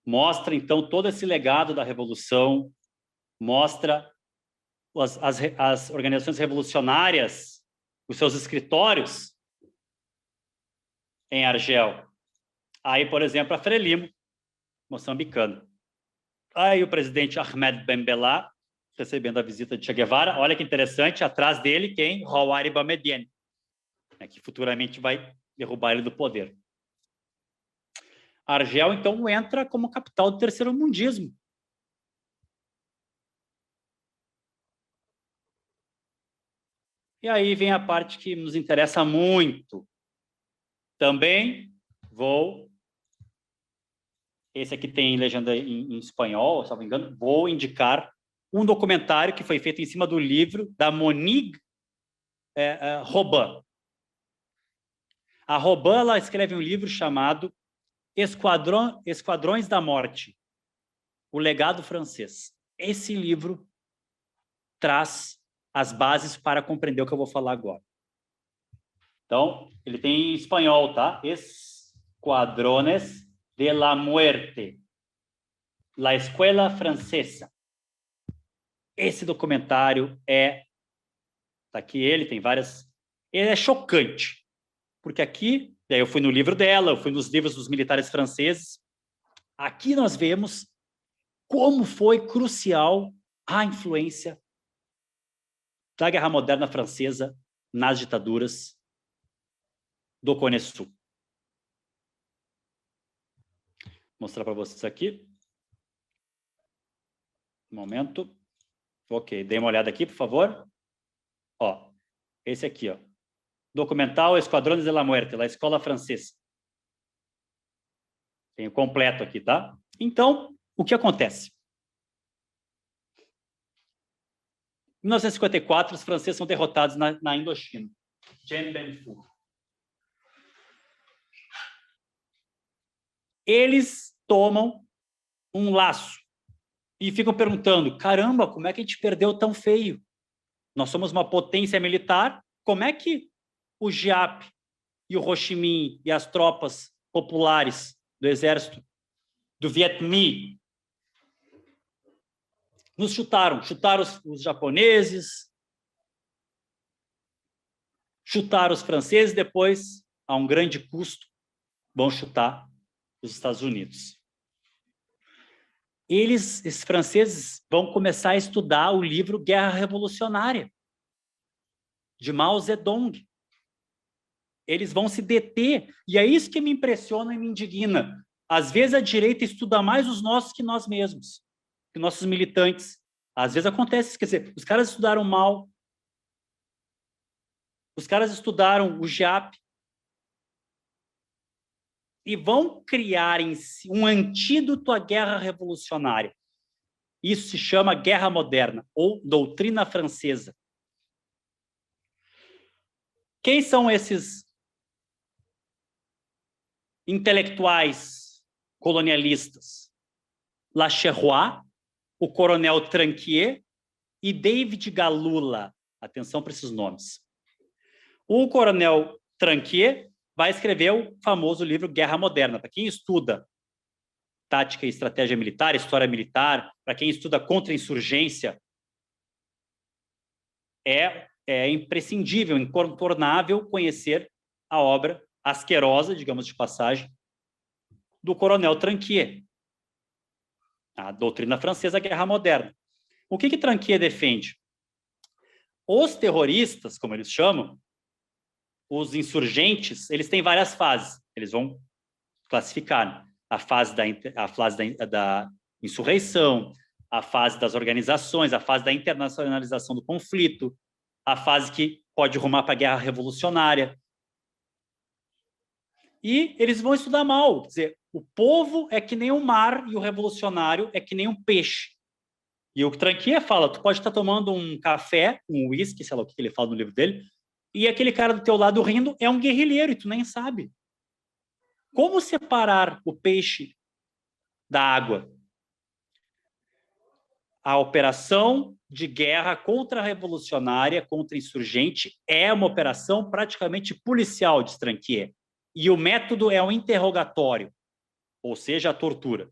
Mostra, então, todo esse legado da Revolução, mostra as organizações revolucionárias, os seus escritórios em Argel. Aí, por exemplo, a Frelimo, moçambicana. Aí o presidente Ahmed Ben Bella, recebendo a visita de Che Guevara. Olha que interessante, atrás dele, quem? Houari Boumediene, que futuramente vai derrubar ele do poder. Argel, então, entra como capital do terceiro mundismo. E aí vem a parte que nos interessa muito. Também esse aqui tem legenda em espanhol, se não me engano, vou indicar um documentário que foi feito em cima do livro da Monique Robin. A Robin, ela escreve um livro chamado Esquadrões da Morte, o legado francês. Esse livro traz as bases para compreender o que eu vou falar agora. Então, ele tem em espanhol, tá? Esquadrones de la Muerte, la Escuela Francesa. Esse documentário tá aqui ele, tem várias... Ele é chocante, porque aqui, daí eu fui no livro dela, eu fui nos livros dos militares franceses, aqui nós vemos como foi crucial a influência da Guerra Moderna Francesa nas ditaduras do Cone Sul. Vou mostrar para vocês aqui. Um momento. Ok, dê uma olhada aqui, por favor. Ó, esse aqui, ó. Documental Esquadrones de la Muerte, la Escola Francesa. Tem o completo aqui, tá? Então, o que acontece? Em 1954, os franceses são derrotados na Indochina. Dien Bien Phu. Eles tomam um laço e ficam perguntando, caramba, como é que a gente perdeu tão feio? Nós somos uma potência militar, como é que o Giap e o Ho Chi Minh e as tropas populares do exército do Viet Minh nos chutaram os japoneses, chutaram os franceses, depois, a um grande custo, vão chutar os Estados Unidos. Esses franceses vão começar a estudar o livro Guerra Revolucionária, de Mao Zedong. Eles vão se deter, e é isso que me impressiona e me indigna. Às vezes a direita estuda mais os nossos que nós mesmos, que nossos militantes. Às vezes acontece, quer dizer, os caras estudaram Mao, os caras estudaram o Giap, e vão criar em si um antídoto à guerra revolucionária. Isso se chama guerra moderna, ou doutrina francesa. Quem são esses intelectuais colonialistas? Lacherois, o coronel Tranquier e David Galula. Atenção para esses nomes. O coronel Tranquier vai escrever o famoso livro Guerra Moderna. Para quem estuda tática e estratégia militar, história militar, para quem estuda contra-insurgência, é imprescindível, incontornável conhecer a obra asquerosa, digamos de passagem, do coronel Tranquier. A doutrina francesa, a Guerra Moderna. O que Tranquier defende? Os terroristas, como eles chamam, os insurgentes, eles têm várias fases. Eles vão classificar a fase da insurreição, a fase das organizações, a fase da internacionalização do conflito, a fase que pode rumar para a guerra revolucionária. E eles vão estudar mal. Quer dizer, o povo é que nem um mar e o revolucionário é que nem um peixe. E o Tranquier fala, tu pode estar tomando um café, um uísque, sei lá o que ele fala no livro dele, e aquele cara do teu lado rindo é um guerrilheiro e tu nem sabe. Como separar o peixe da água? A operação de guerra contra-revolucionária, contra-insurgente, é uma operação praticamente policial, diz Tranquier. E o método é um interrogatório, ou seja, a tortura.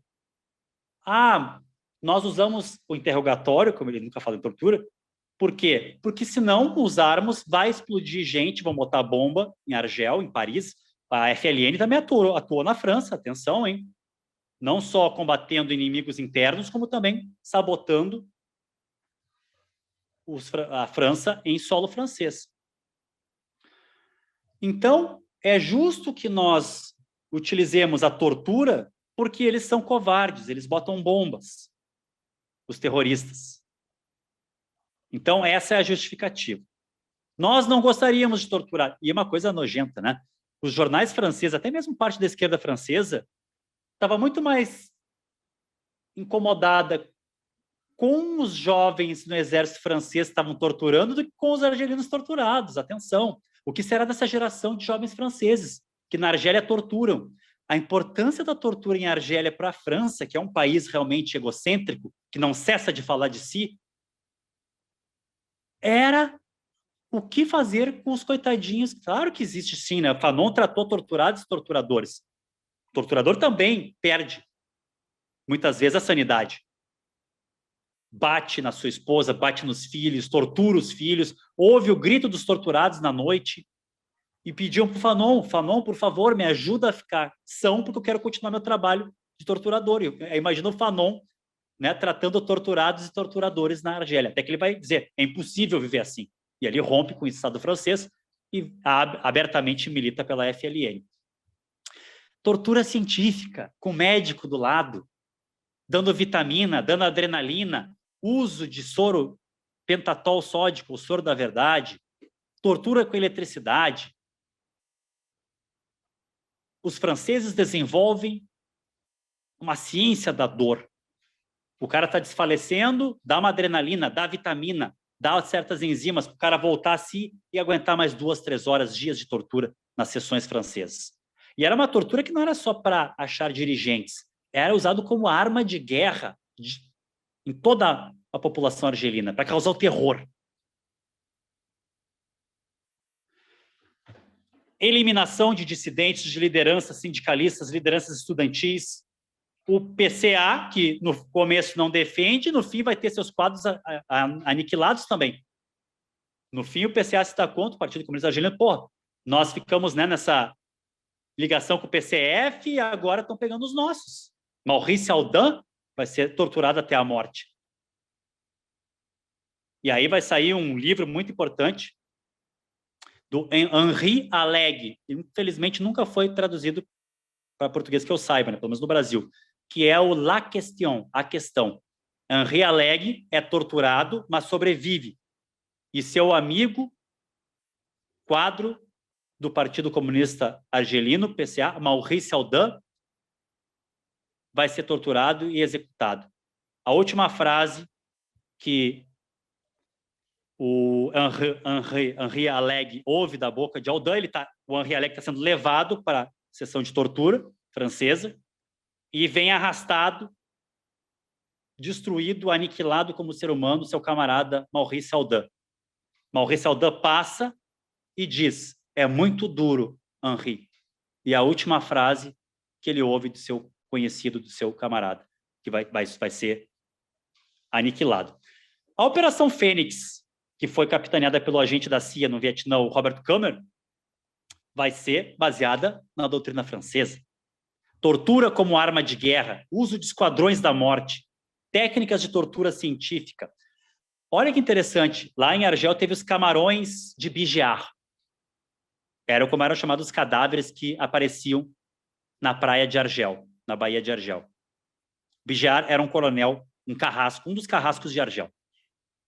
Nós usamos o interrogatório, como ele nunca fala em tortura. Por quê? Porque se não usarmos, vai explodir gente, vão botar bomba em Argel, em Paris. A FLN também atuou na França, atenção, hein? Não só combatendo inimigos internos, como também sabotando a França em solo francês. Então, é justo que nós utilizemos a tortura porque eles são covardes, eles botam bombas, os terroristas. Então, essa é a justificativa. Nós não gostaríamos de torturar. E é uma coisa nojenta, né? Os jornais franceses, até mesmo parte da esquerda francesa, estava muito mais incomodada com os jovens no exército francês que estavam torturando do que com os argelinos torturados. Atenção! O que será dessa geração de jovens franceses que na Argélia torturam? A importância da tortura em Argélia para a França, que é um país realmente egocêntrico, que não cessa de falar de si, era o que fazer com os coitadinhos. Claro que existe sim, né? Fanon tratou torturados e torturadores. O torturador também perde, muitas vezes, a sanidade. Bate na sua esposa, bate nos filhos, tortura os filhos, ouve o grito dos torturados na noite e pediam para o Fanon, por favor, me ajuda a ficar são, porque eu quero continuar meu trabalho de torturador. Eu imagino o Fanon, né, tratando torturados e torturadores na Argélia, até que ele vai dizer, é impossível viver assim. E ele rompe com o Estado francês e abertamente milita pela FLN. Tortura científica, com médico do lado, dando vitamina, dando adrenalina, uso de soro pentatol sódico, o soro da verdade, tortura com eletricidade. Os franceses desenvolvem uma ciência da dor. O cara está desfalecendo, dá uma adrenalina, dá vitamina, dá certas enzimas para o cara voltar a si e aguentar mais 2, 3 horas, dias de tortura nas sessões francesas. E era uma tortura que não era só para achar dirigentes, era usado como arma de guerra em toda a população argelina, para causar o terror. Eliminação de dissidentes, de lideranças sindicalistas, lideranças estudantis. O PCA, que no começo não defende, no fim vai ter seus quadros aniquilados também. No fim, o PCA se dá conta, o Partido Comunista Argelino, pô, nós ficamos, né, nessa ligação com o PCF e agora estão pegando os nossos. Maurice Audin vai ser torturado até a morte. E aí vai sair um livro muito importante do Henri Alleg, que infelizmente nunca foi traduzido para português que eu saiba, né, pelo menos no Brasil, que é o La Question, a questão. Henri Alleg é torturado, mas sobrevive. E seu amigo, quadro do Partido Comunista Argelino, PCA, Maurice Audin, vai ser torturado e executado. A última frase que o Henri Alleg ouve da boca de Audin, o Henri Alleg está sendo levado para a sessão de tortura francesa e vem arrastado, destruído, aniquilado como ser humano, seu camarada Maurice Audin. Maurice Audin passa e diz, é muito duro, Henri. E a última frase que ele ouve do seu conhecido, do seu camarada, que vai ser aniquilado. A Operação Fênix, que foi capitaneada pelo agente da CIA no Vietnã, o Robert Kummer, vai ser baseada na doutrina francesa. Tortura como arma de guerra, uso de esquadrões da morte, técnicas de tortura científica. Olha que interessante, lá em Argel teve os camarões de Bijar. Como eram chamados os cadáveres que apareciam na praia de Argel, na Baía de Argel. Bijar era um coronel, um carrasco, um dos carrascos de Argel.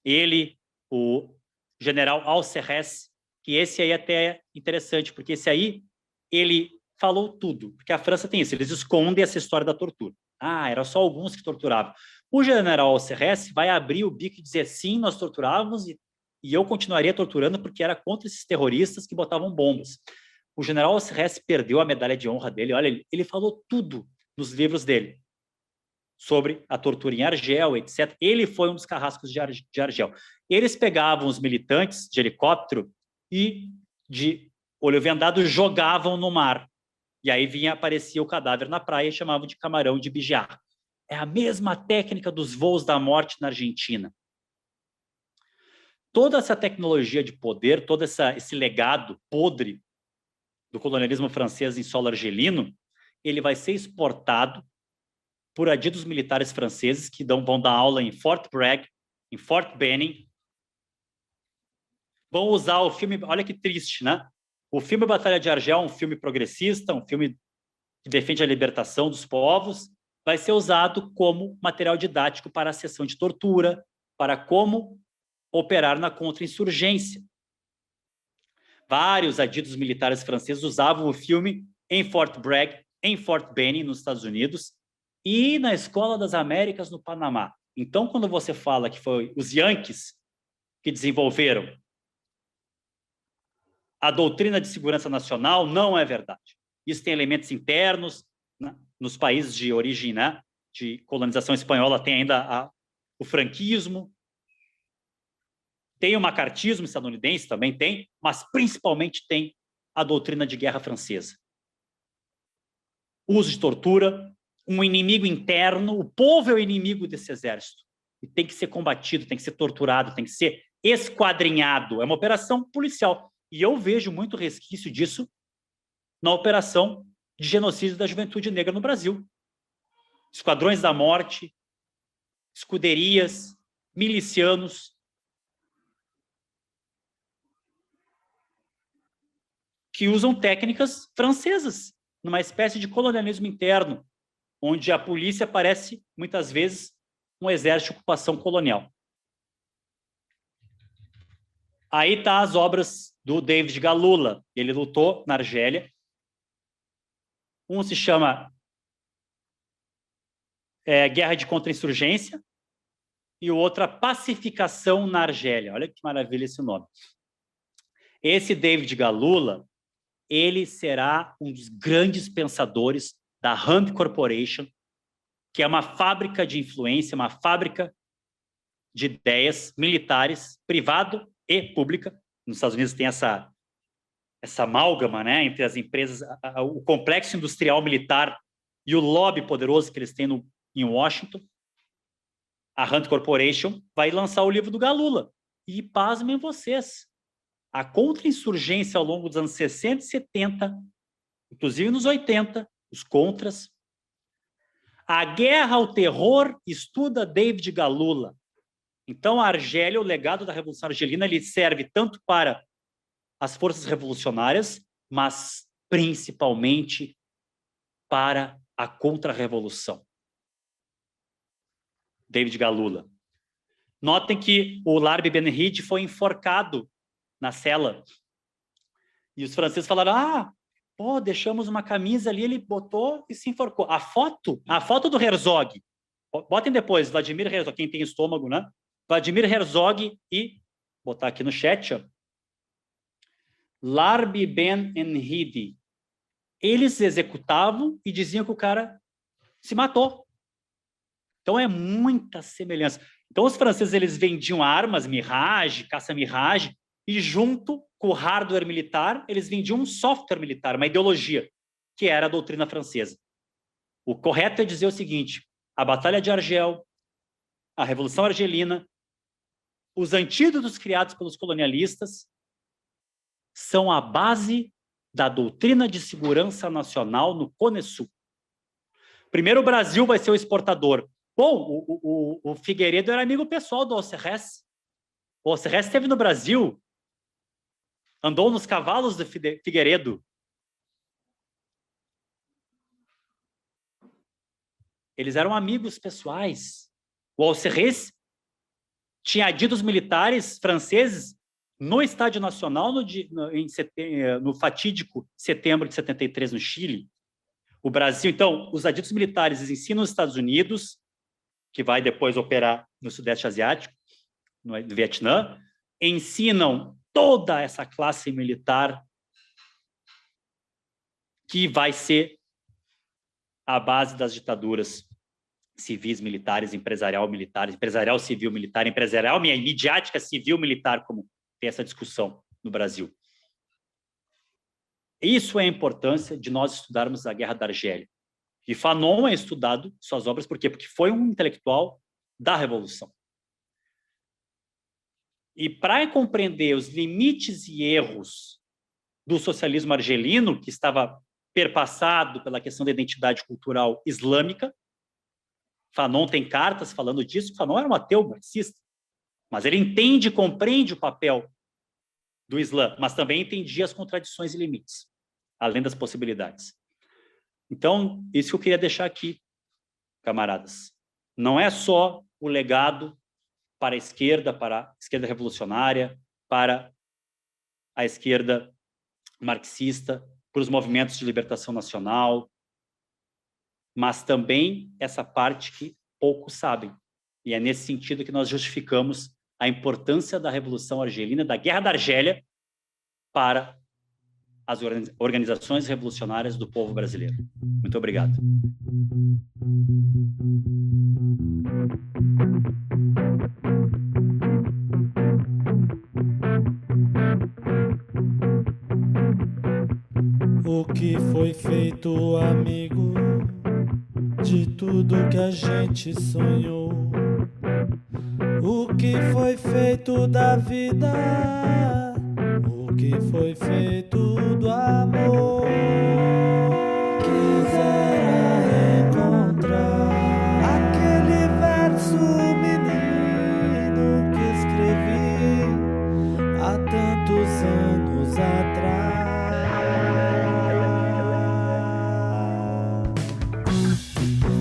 Ele, o general Alcerres, que esse aí até é interessante, porque esse aí, ele falou tudo, porque a França tem isso, eles escondem essa história da tortura. Era só alguns que torturavam. O general Alcerres vai abrir o bico e dizer, sim, nós torturávamos e eu continuaria torturando porque era contra esses terroristas que botavam bombas. O general Alcerres perdeu a medalha de honra dele, olha, ele falou tudo nos livros dele sobre a tortura em Argel, etc. Ele foi um dos carrascos de Argel. Eles pegavam os militantes de helicóptero e, de olho vendado, jogavam no mar. E aí aparecia o cadáver na praia e chamavam de camarão de Bijar. É a mesma técnica dos voos da morte na Argentina. Toda essa tecnologia de poder, todo esse legado podre do colonialismo francês em solo argelino, ele vai ser exportado por adidos militares franceses que vão dar aula em Fort Bragg, em Fort Benning. Vão usar o filme, olha que triste, né? O filme Batalha de Argel é um filme progressista, um filme que defende a libertação dos povos, vai ser usado como material didático para a sessão de tortura, para como operar na contra-insurgência. Vários adidos militares franceses usavam o filme em Fort Bragg, em Fort Benning, nos Estados Unidos, e na Escola das Américas, no Panamá. Então, quando você fala que foi os Yankees que desenvolveram a doutrina de segurança nacional, não é verdade. Isso tem elementos internos, né? Nos países de origem, né, de colonização espanhola, tem ainda o franquismo, tem o macartismo estadunidense, também tem, mas principalmente tem a doutrina de guerra francesa. Uso de tortura, um inimigo interno, o povo é o inimigo desse exército. E tem que ser combatido, tem que ser torturado, tem que ser esquadrinhado. É uma operação policial. E eu vejo muito resquício disso na operação de genocídio da juventude negra no Brasil. Esquadrões da morte, escuderias, milicianos, que usam técnicas francesas, numa espécie de colonialismo interno, onde a polícia parece, muitas vezes, um exército de ocupação colonial. Aí está as obras do David Galula. Ele lutou na Argélia. Um se chama Guerra de Contra-Insurgência e o outro, Pacificação na Argélia. Olha que maravilha esse nome. Esse David Galula, ele será um dos grandes pensadores da Rand Corporation, que é uma fábrica de influência, uma fábrica de ideias militares, privado e pública. Nos Estados Unidos tem essa amálgama, né, entre as empresas, o complexo industrial militar e o lobby poderoso que eles têm em Washington. A Rand Corporation vai lançar o livro do Galula. E pasmem vocês, a contra-insurgência ao longo dos anos 60 e 70, inclusive nos 80, os contras. A guerra ao terror estuda David Galula. Então, a Argélia, o legado da Revolução Argelina, ele serve tanto para as forças revolucionárias, mas principalmente para a contra-revolução. David Galula. Notem que o Larbi Ben-Hidi foi enforcado na cela. E os franceses falaram, deixamos uma camisa ali, ele botou e se enforcou. A foto do Herzog, botem depois, Vladimir Herzog, quem tem estômago, né? Vladimir Herzog e, botar aqui no chat, ó, Larbi Ben-Hidi. Eles executavam e diziam que o cara se matou. Então é muita semelhança. Então os franceses, eles vendiam armas, Mirage, caça-Mirage, e junto com o hardware militar, eles vendiam um software militar, uma ideologia, que era a doutrina francesa. O correto é dizer o seguinte: a Batalha de Argel, a Revolução Argelina, os antídotos criados pelos colonialistas são a base da doutrina de segurança nacional no Cone Sul. Primeiro o Brasil vai ser o exportador. Bom, o Figueiredo era amigo pessoal do Alcerrés. O Alcerrés esteve no Brasil, andou nos cavalos do Figueiredo. Eles eram amigos pessoais. O Alcerrés tinha adidos militares franceses no Estádio Nacional no fatídico setembro de 73 no Chile. O Brasil, então, os adidos militares ensinam os Estados Unidos, que vai depois operar no Sudeste Asiático, no Vietnã, ensinam toda essa classe militar que vai ser a base das ditaduras civis militares, empresarial civil militar, empresarial midiática civil militar, como tem essa discussão no Brasil. Isso é a importância de nós estudarmos a Guerra da Argélia. E Fanon é estudado, suas obras, por quê? Porque foi um intelectual da Revolução. E para compreender os limites e erros do socialismo argelino, que estava perpassado pela questão da identidade cultural islâmica, Fanon tem cartas falando disso. Fanon era um ateu marxista, mas ele entende e compreende o papel do Islã, mas também entendia as contradições e limites, além das possibilidades. Então, isso que eu queria deixar aqui, camaradas. Não é só o legado para a esquerda revolucionária, para a esquerda marxista, para os movimentos de libertação nacional, mas também essa parte que poucos sabem, E é nesse sentido que nós justificamos a importância da Revolução Argelina, da Guerra da Argélia, para as organizações revolucionárias do povo brasileiro. Muito obrigado. O que foi feito, amigo, de tudo que a gente sonhou? O que foi feito da vida? O que foi feito do amor? Quisera encontrar aquele verso, menino, que escrevi há tantos anos atrás.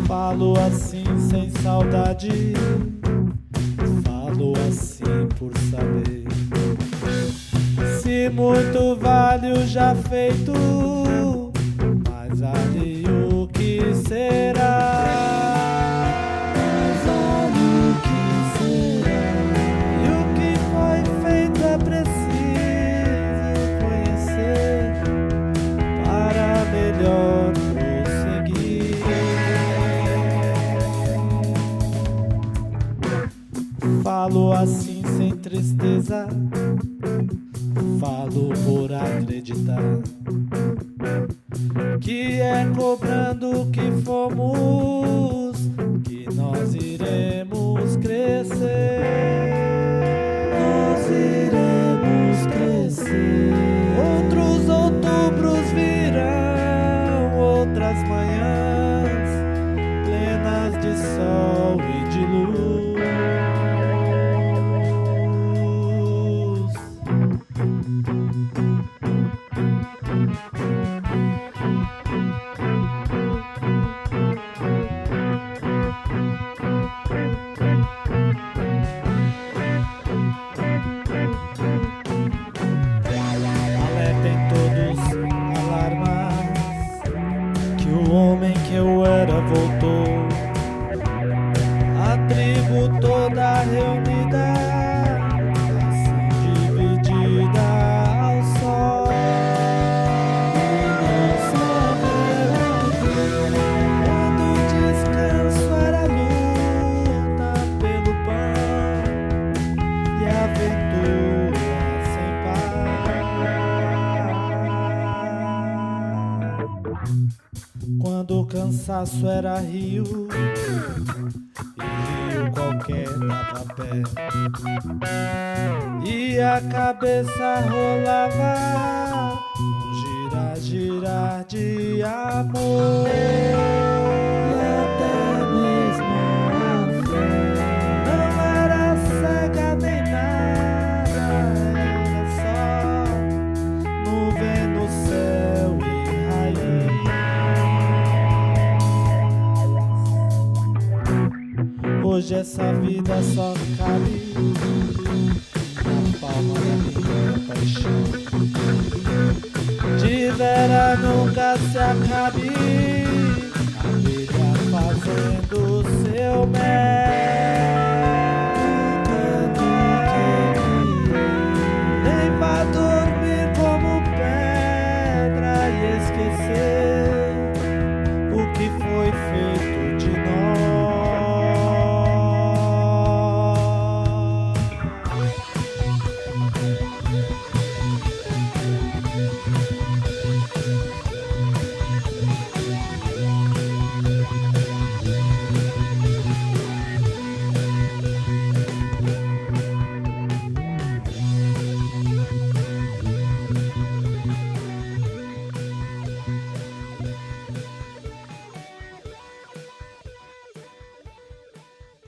Falo assim sem saudade, falo assim por saber. Se muito vale o já feito, mas vale o que será. Mas vale o que será. E o que foi feito é preciso conhecer para melhor prosseguir. Falo assim sem tristeza, falo por acreditar que é cobrando que fomos que nós iremos crescer. Nós iremos crescer. Outros outubros virão, outras manhãs plenas de sol e de luz. Alertem todos, alarmas, que o homem que eu era voltou. A tribo toda reunida, nação dividida ao sol. Quando o descanso era luta pelo pão e aventura sem par. Quando o cansaço era rio e rio qualquer dava pé, e a cabeça rolava num girar, girar de amor. E até mesmo a fé não era cega nem nada, era só nuvem no céu e raiz. Hoje essa vida só cabe na palma da minha paixão. De vera nunca se acabe, a abelha fazendo seu mel.